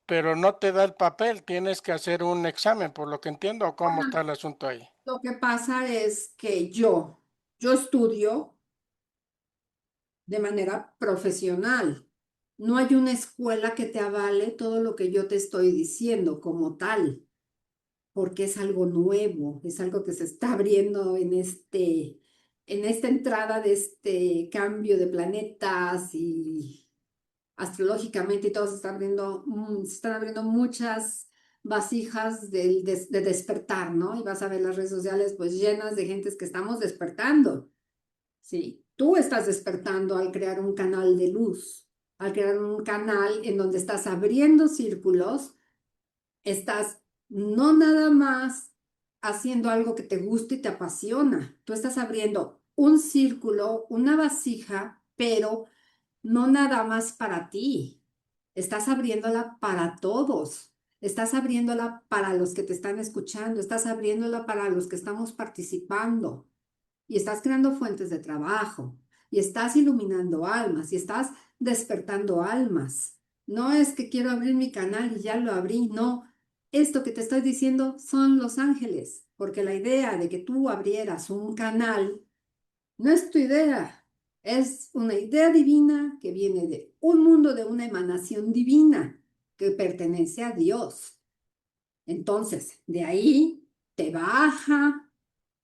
pero no te da el papel, tienes que hacer un examen, por lo que entiendo, ¿o cómo está el asunto ahí? lo que pasa es que yo estudio de manera profesional. No hay una escuela que te avale todo lo que yo te estoy diciendo como tal, porque es algo nuevo, es algo que se está abriendo en esta entrada de este cambio de planetas y astrológicamente y todo se está abriendo, se están abriendo muchas vasijas de despertar, ¿no? Y vas a ver las redes sociales pues llenas de gentes que estamos despertando. Sí, tú estás despertando al crear un canal de luz, al crear un canal en donde estás abriendo círculos, estás no nada más haciendo algo que te gusta y te apasiona, tú estás abriendo un círculo, una vasija, pero no nada más para ti, estás abriéndola para todos. Estás abriéndola para los que te están escuchando, estás abriéndola para los que estamos participando y estás creando fuentes de trabajo y estás iluminando almas y estás despertando almas. No es que quiero abrir mi canal y ya lo abrí, no. Esto que te estoy diciendo son los ángeles, porque la idea de que tú abrieras un canal no es tu idea, es una idea divina que viene de un mundo, de una emanación divina que pertenece a Dios. Entonces, de ahí te baja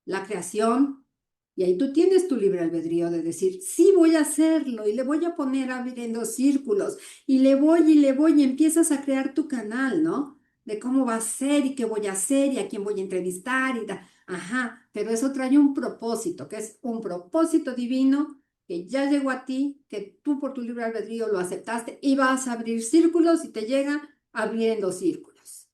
la creación y ahí tú tienes tu libre albedrío de decir, sí voy a hacerlo y le voy a poner abriendo círculos y le voy y empiezas a crear tu canal, ¿no? De cómo va a ser y qué voy a hacer y a quién voy a entrevistar y tal. Ajá, pero eso trae un propósito, que es un propósito divino que ya llegó a ti, que tú por tu libre albedrío lo aceptaste y vas a abrir círculos y te llega abriendo círculos.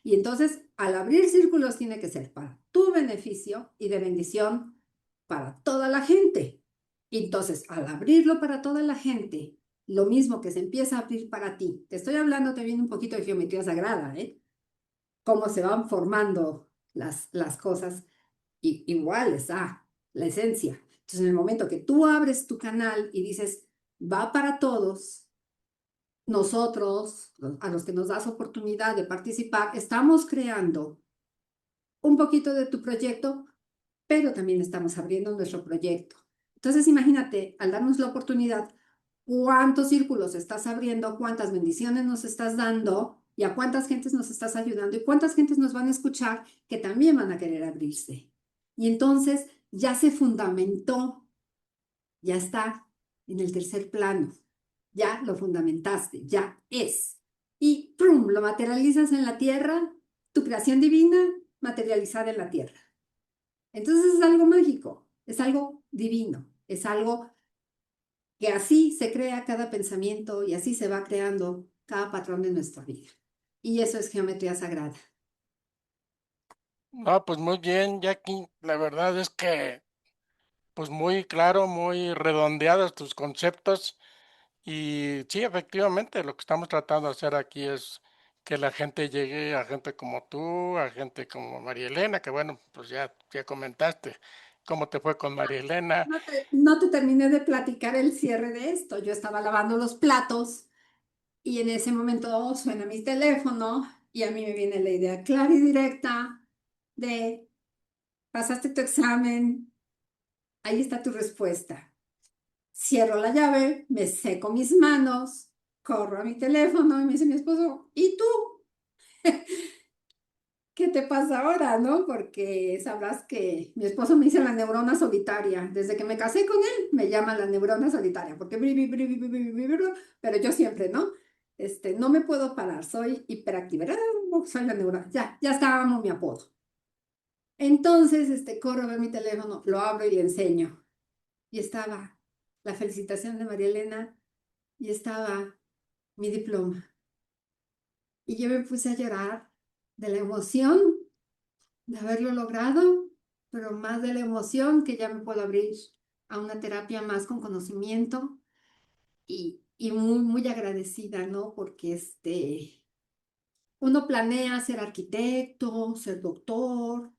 Y entonces, al abrir círculos tiene que ser para tu beneficio y de bendición para toda la gente. Y entonces, al abrirlo para toda la gente, lo mismo que se empieza a abrir para ti. Te estoy hablando también un poquito de geometría sagrada, ¿eh? Cómo se van formando las cosas iguales a la esencia. Entonces, en el momento que tú abres tu canal y dices, va para todos, nosotros, a los que nos das oportunidad de participar, estamos creando un poquito de tu proyecto, pero también estamos abriendo nuestro proyecto. Entonces, imagínate, al darnos la oportunidad, cuántos círculos estás abriendo, cuántas bendiciones nos estás dando y a cuántas gentes nos estás ayudando y cuántas gentes nos van a escuchar que también van a querer abrirse. Y entonces ya se fundamentó, ya está en el tercer plano, ya lo fundamentaste, ya es. Y ¡prum! Lo materializas en la tierra, tu creación divina materializada en la tierra. Entonces es algo mágico, es algo divino, es algo que así se crea cada pensamiento y así se va creando cada patrón de nuestra vida. Y eso es geometría sagrada. No, pues muy bien, Jackie, la verdad es que, pues muy claro, muy redondeados tus conceptos. Y sí, efectivamente, lo que estamos tratando de hacer aquí es que la gente llegue a gente como tú, a gente como María Elena, que bueno, pues ya comentaste cómo te fue con María Elena. No te terminé de platicar el cierre de esto. Yo estaba lavando los platos y en ese momento suena mi teléfono y a mí me viene la idea clara y directa de, pasaste tu examen, ahí está tu respuesta. Cierro la llave, me seco mis manos, corro a mi teléfono y me dice mi esposo, ¿y tú? te pasa ahora, ¿no? Porque sabrás que mi esposo me dice la neurona solitaria. Desde que me casé con él, me llama la neurona solitaria, porque pero yo siempre, ¿no? No me puedo parar, soy hiperactiva. Soy la neurona. Ya estábamos mi apodo. Entonces, corro a ver mi teléfono, lo abro y le enseño. Y estaba la felicitación de María Elena y estaba mi diploma. Y yo me puse a llorar de la emoción de haberlo logrado, pero más de la emoción que ya me puedo abrir a una terapia más con conocimiento y muy, muy agradecida, ¿no? Porque uno planea ser arquitecto, ser doctor.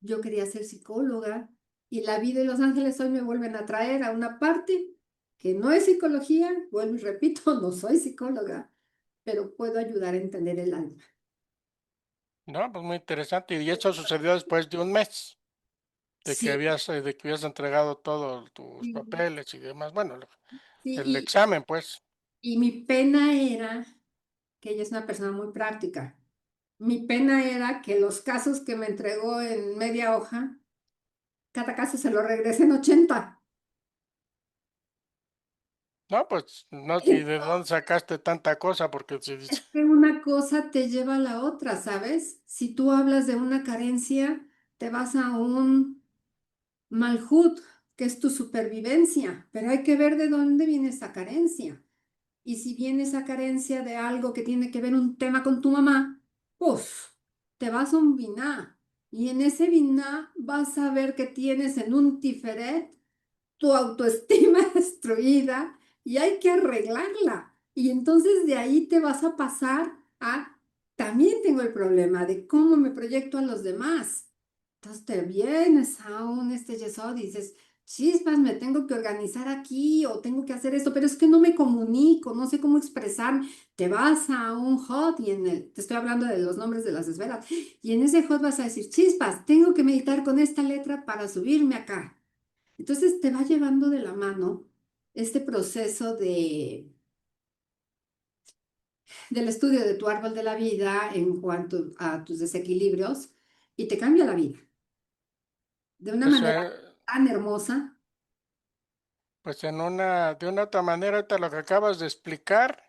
Yo quería ser psicóloga y la vida y los ángeles hoy me vuelven a traer a una parte que no es psicología, vuelvo y repito, no soy psicóloga, pero puedo ayudar a entender el alma. No, pues muy interesante. Y eso sucedió después de un mes Sí, de que habías entregado todos tus sí, papeles y demás. Bueno, el sí, examen, pues. y mi pena era que ella es una persona muy práctica. Mi pena era que los casos que me entregó en media hoja, cada caso se lo regresé en 80. No, pues, no, ¿y de dónde sacaste tanta cosa? Porque si Es que una cosa te lleva a la otra, ¿sabes? Si tú hablas de una carencia, te vas a un malhut, que es tu supervivencia, pero hay que ver de dónde viene esa carencia. Y si viene esa carencia de algo que tiene que ver un tema con tu mamá, pues te vas a un biná. Y en ese biná vas a ver que tienes en un tiferet tu autoestima destruida y hay que arreglarla. Y entonces de ahí te vas a pasar a, también tengo el problema de cómo me proyecto a los demás. Entonces te vienes a un yesod y dices, chispas, me tengo que organizar aquí o tengo que hacer esto, pero es que no me comunico, no sé cómo expresarme. Te vas a un hot y te estoy hablando de los nombres de las esferas, y en ese hot vas a decir, chispas, tengo que meditar con esta letra para subirme acá. Entonces te va llevando de la mano este proceso del estudio de tu árbol de la vida en cuanto a tus desequilibrios y te cambia la vida de una pues, manera tan hermosa. pues de una otra manera, ahorita lo que acabas de explicar,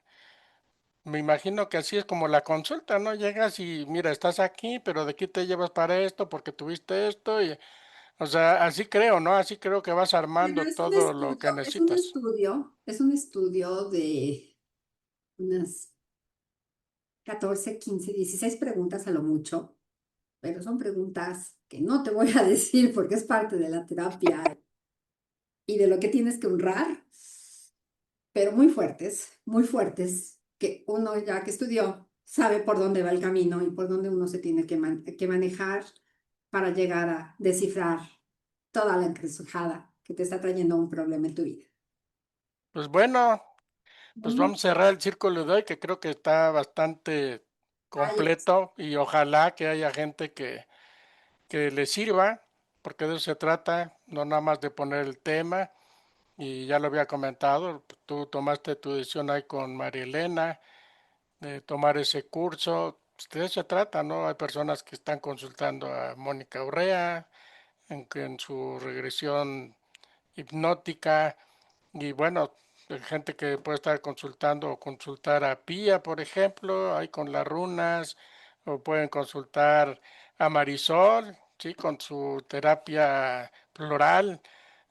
me imagino que así es como la consulta, ¿no? Llegas y mira, estás aquí, pero de aquí te llevas para esto porque tuviste esto y, o sea, así creo, ¿no? Así creo que vas Pero armando todo lo que necesitas. es un estudio de unas 14, 15, 16 preguntas a lo mucho, pero son preguntas que no te voy a decir porque es parte de la terapia y de lo que tienes que honrar, pero muy fuertes, que uno ya que estudió sabe por dónde va el camino y por dónde uno se tiene que manejar para llegar a descifrar toda la encrucijada que te está trayendo un problema en tu vida. Pues bueno, pues Ujú. vamos a cerrar el círculo de hoy, que creo que está bastante Ay, completo y ojalá que haya gente que le sirva, porque de eso se trata, no nada más de poner el tema. Y ya lo había comentado, tú tomaste tu decisión ahí con María Elena de tomar ese curso. Pues, de eso se trata, ¿no? Hay personas que están consultando a Mónica Urrea en su regresión hipnótica y bueno, hay gente que puede estar consultando o consultar a Pía, por ejemplo, ahí con las runas, o pueden consultar a Marisol, sí, con su terapia floral.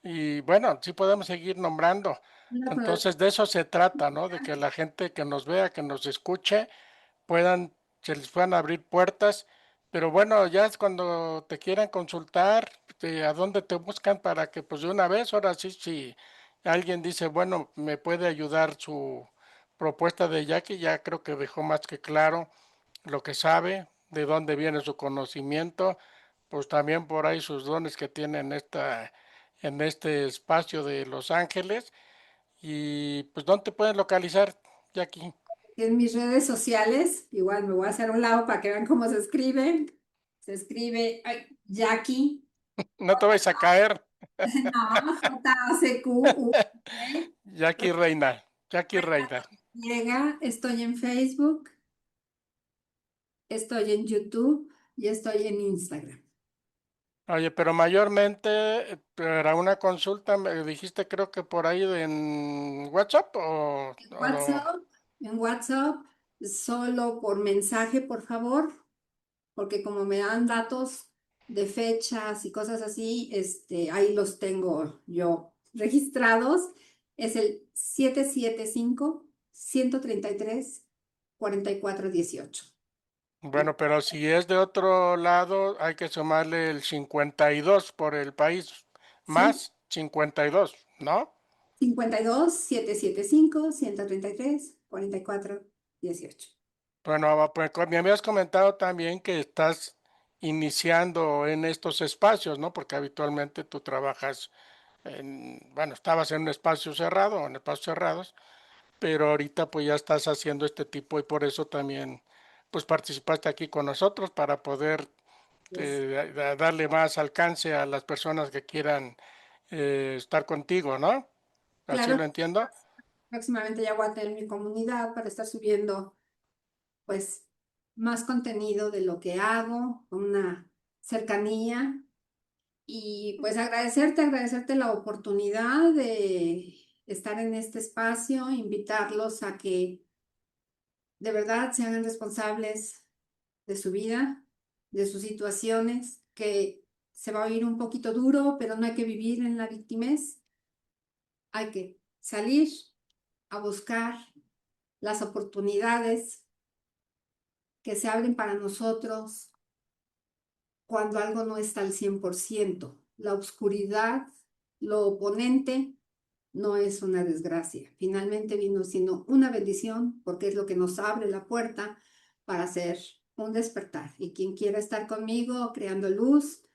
Y bueno, sí podemos seguir nombrando. una con la- Entonces de eso se trata, ¿no? De que la gente que nos vea, que nos escuche, puedan, se les puedan abrir puertas. Pero bueno, ya es cuando te quieran consultar, a dónde te buscan para que pues de una vez, ahora sí, si alguien dice, bueno, me puede ayudar su propuesta de Jackie, ya creo que dejó más que claro lo que sabe, de dónde viene su conocimiento, pues también por ahí sus dones que tiene en este espacio de Los Ángeles. Y pues dónde te pueden localizar, Jackie. En mis redes sociales, igual me voy a hacer a un lado para que vean cómo se escribe. Se escribe ay, Jackie, No te vais a caer, no, Jacqui. Jackie Reina, Jackie Reina. Llega, estoy en Facebook, estoy en YouTube y estoy en Instagram. Oye, pero mayormente para una consulta me dijiste creo que por ahí en WhatsApp En o lo... WhatsApp, en WhatsApp, solo por mensaje, por favor, porque como me dan datos de fechas y cosas así, ahí los tengo yo registrados. Es el 775-133-4418. Bueno, pero si es de otro lado, hay que sumarle el 52 por el país, ¿Sí? más 52, ¿no? 52-775-133-4418. Bueno, pues me habías comentado también que estás iniciando en estos espacios, ¿no? Porque habitualmente tú trabajas bueno, estabas en un espacio cerrado, en espacios cerrados, pero ahorita pues ya estás haciendo este tipo y por eso también pues participaste aquí con nosotros para poder Yes. darle más alcance a las personas que quieran estar contigo, ¿no? ¿Así Claro, lo entiendo? próximamente ya voy a tener mi comunidad para estar subiendo pues más contenido de lo que hago, con una cercanía y pues agradecerte la oportunidad de estar en este espacio, invitarlos a que de verdad se hagan responsables de su vida, de sus situaciones, que se va a oír un poquito duro, pero no hay que vivir en la victimez, hay que salir a buscar las oportunidades que se abren para nosotros cuando algo no está al 100%. La oscuridad, lo oponente, no es una desgracia. Finalmente vino siendo una bendición porque es lo que nos abre la puerta para hacer un despertar. Y quien quiera estar conmigo creando luz,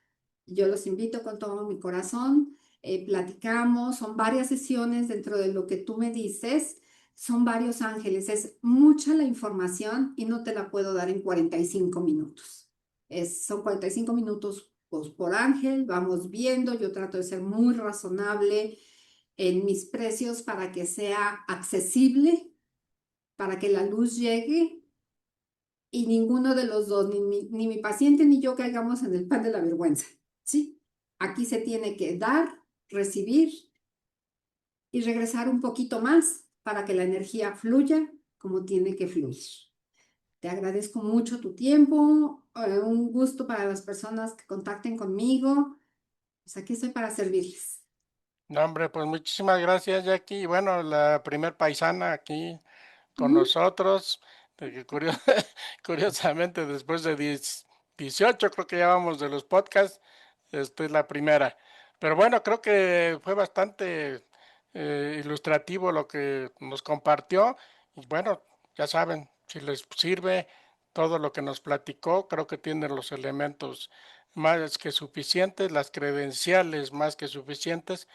yo los invito con todo mi corazón. Platicamos, son varias sesiones dentro de lo que tú me dices. Son varios ángeles, es mucha la información y no te la puedo dar en 45 minutos. Son 45 minutos pues, por ángel, vamos viendo, yo trato de ser muy razonable en mis precios para que sea accesible, para que la luz llegue y ninguno de los dos, ni mi paciente ni yo caigamos en el pan de la vergüenza. ¿Sí? Aquí se tiene que dar, recibir y regresar un poquito más para que la energía fluya como tiene que fluir. Te agradezco mucho tu tiempo, un gusto para las personas que contacten conmigo. Pues aquí estoy para servirles. No, hombre, pues muchísimas gracias, Jackie. Y bueno, la primer paisana aquí con Ujú. nosotros, de que curiosamente después de 18 creo que ya vamos de los podcasts, esta es la primera. Pero bueno, creo que fue bastante ilustrativo lo que nos compartió y bueno, ya saben, si les sirve todo lo que nos platicó, creo que tienen los elementos más que suficientes, las credenciales más que suficientes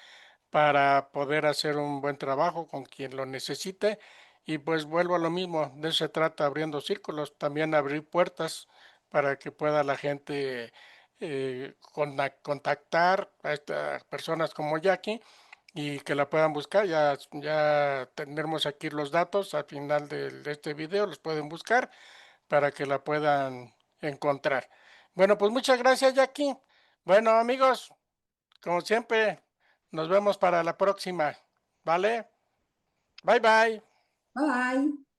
para poder hacer un buen trabajo con quien lo necesite. Y pues vuelvo a lo mismo, de eso se trata abriendo círculos, también abrir puertas para que pueda la gente contactar a estas personas como Jackie y que la puedan buscar. Ya tenemos aquí los datos al final de este video, los pueden buscar para que la puedan encontrar. Bueno, pues muchas gracias, Jackie. Bueno, amigos, como siempre, nos vemos para la próxima. ¿Vale? Bye bye. Bye.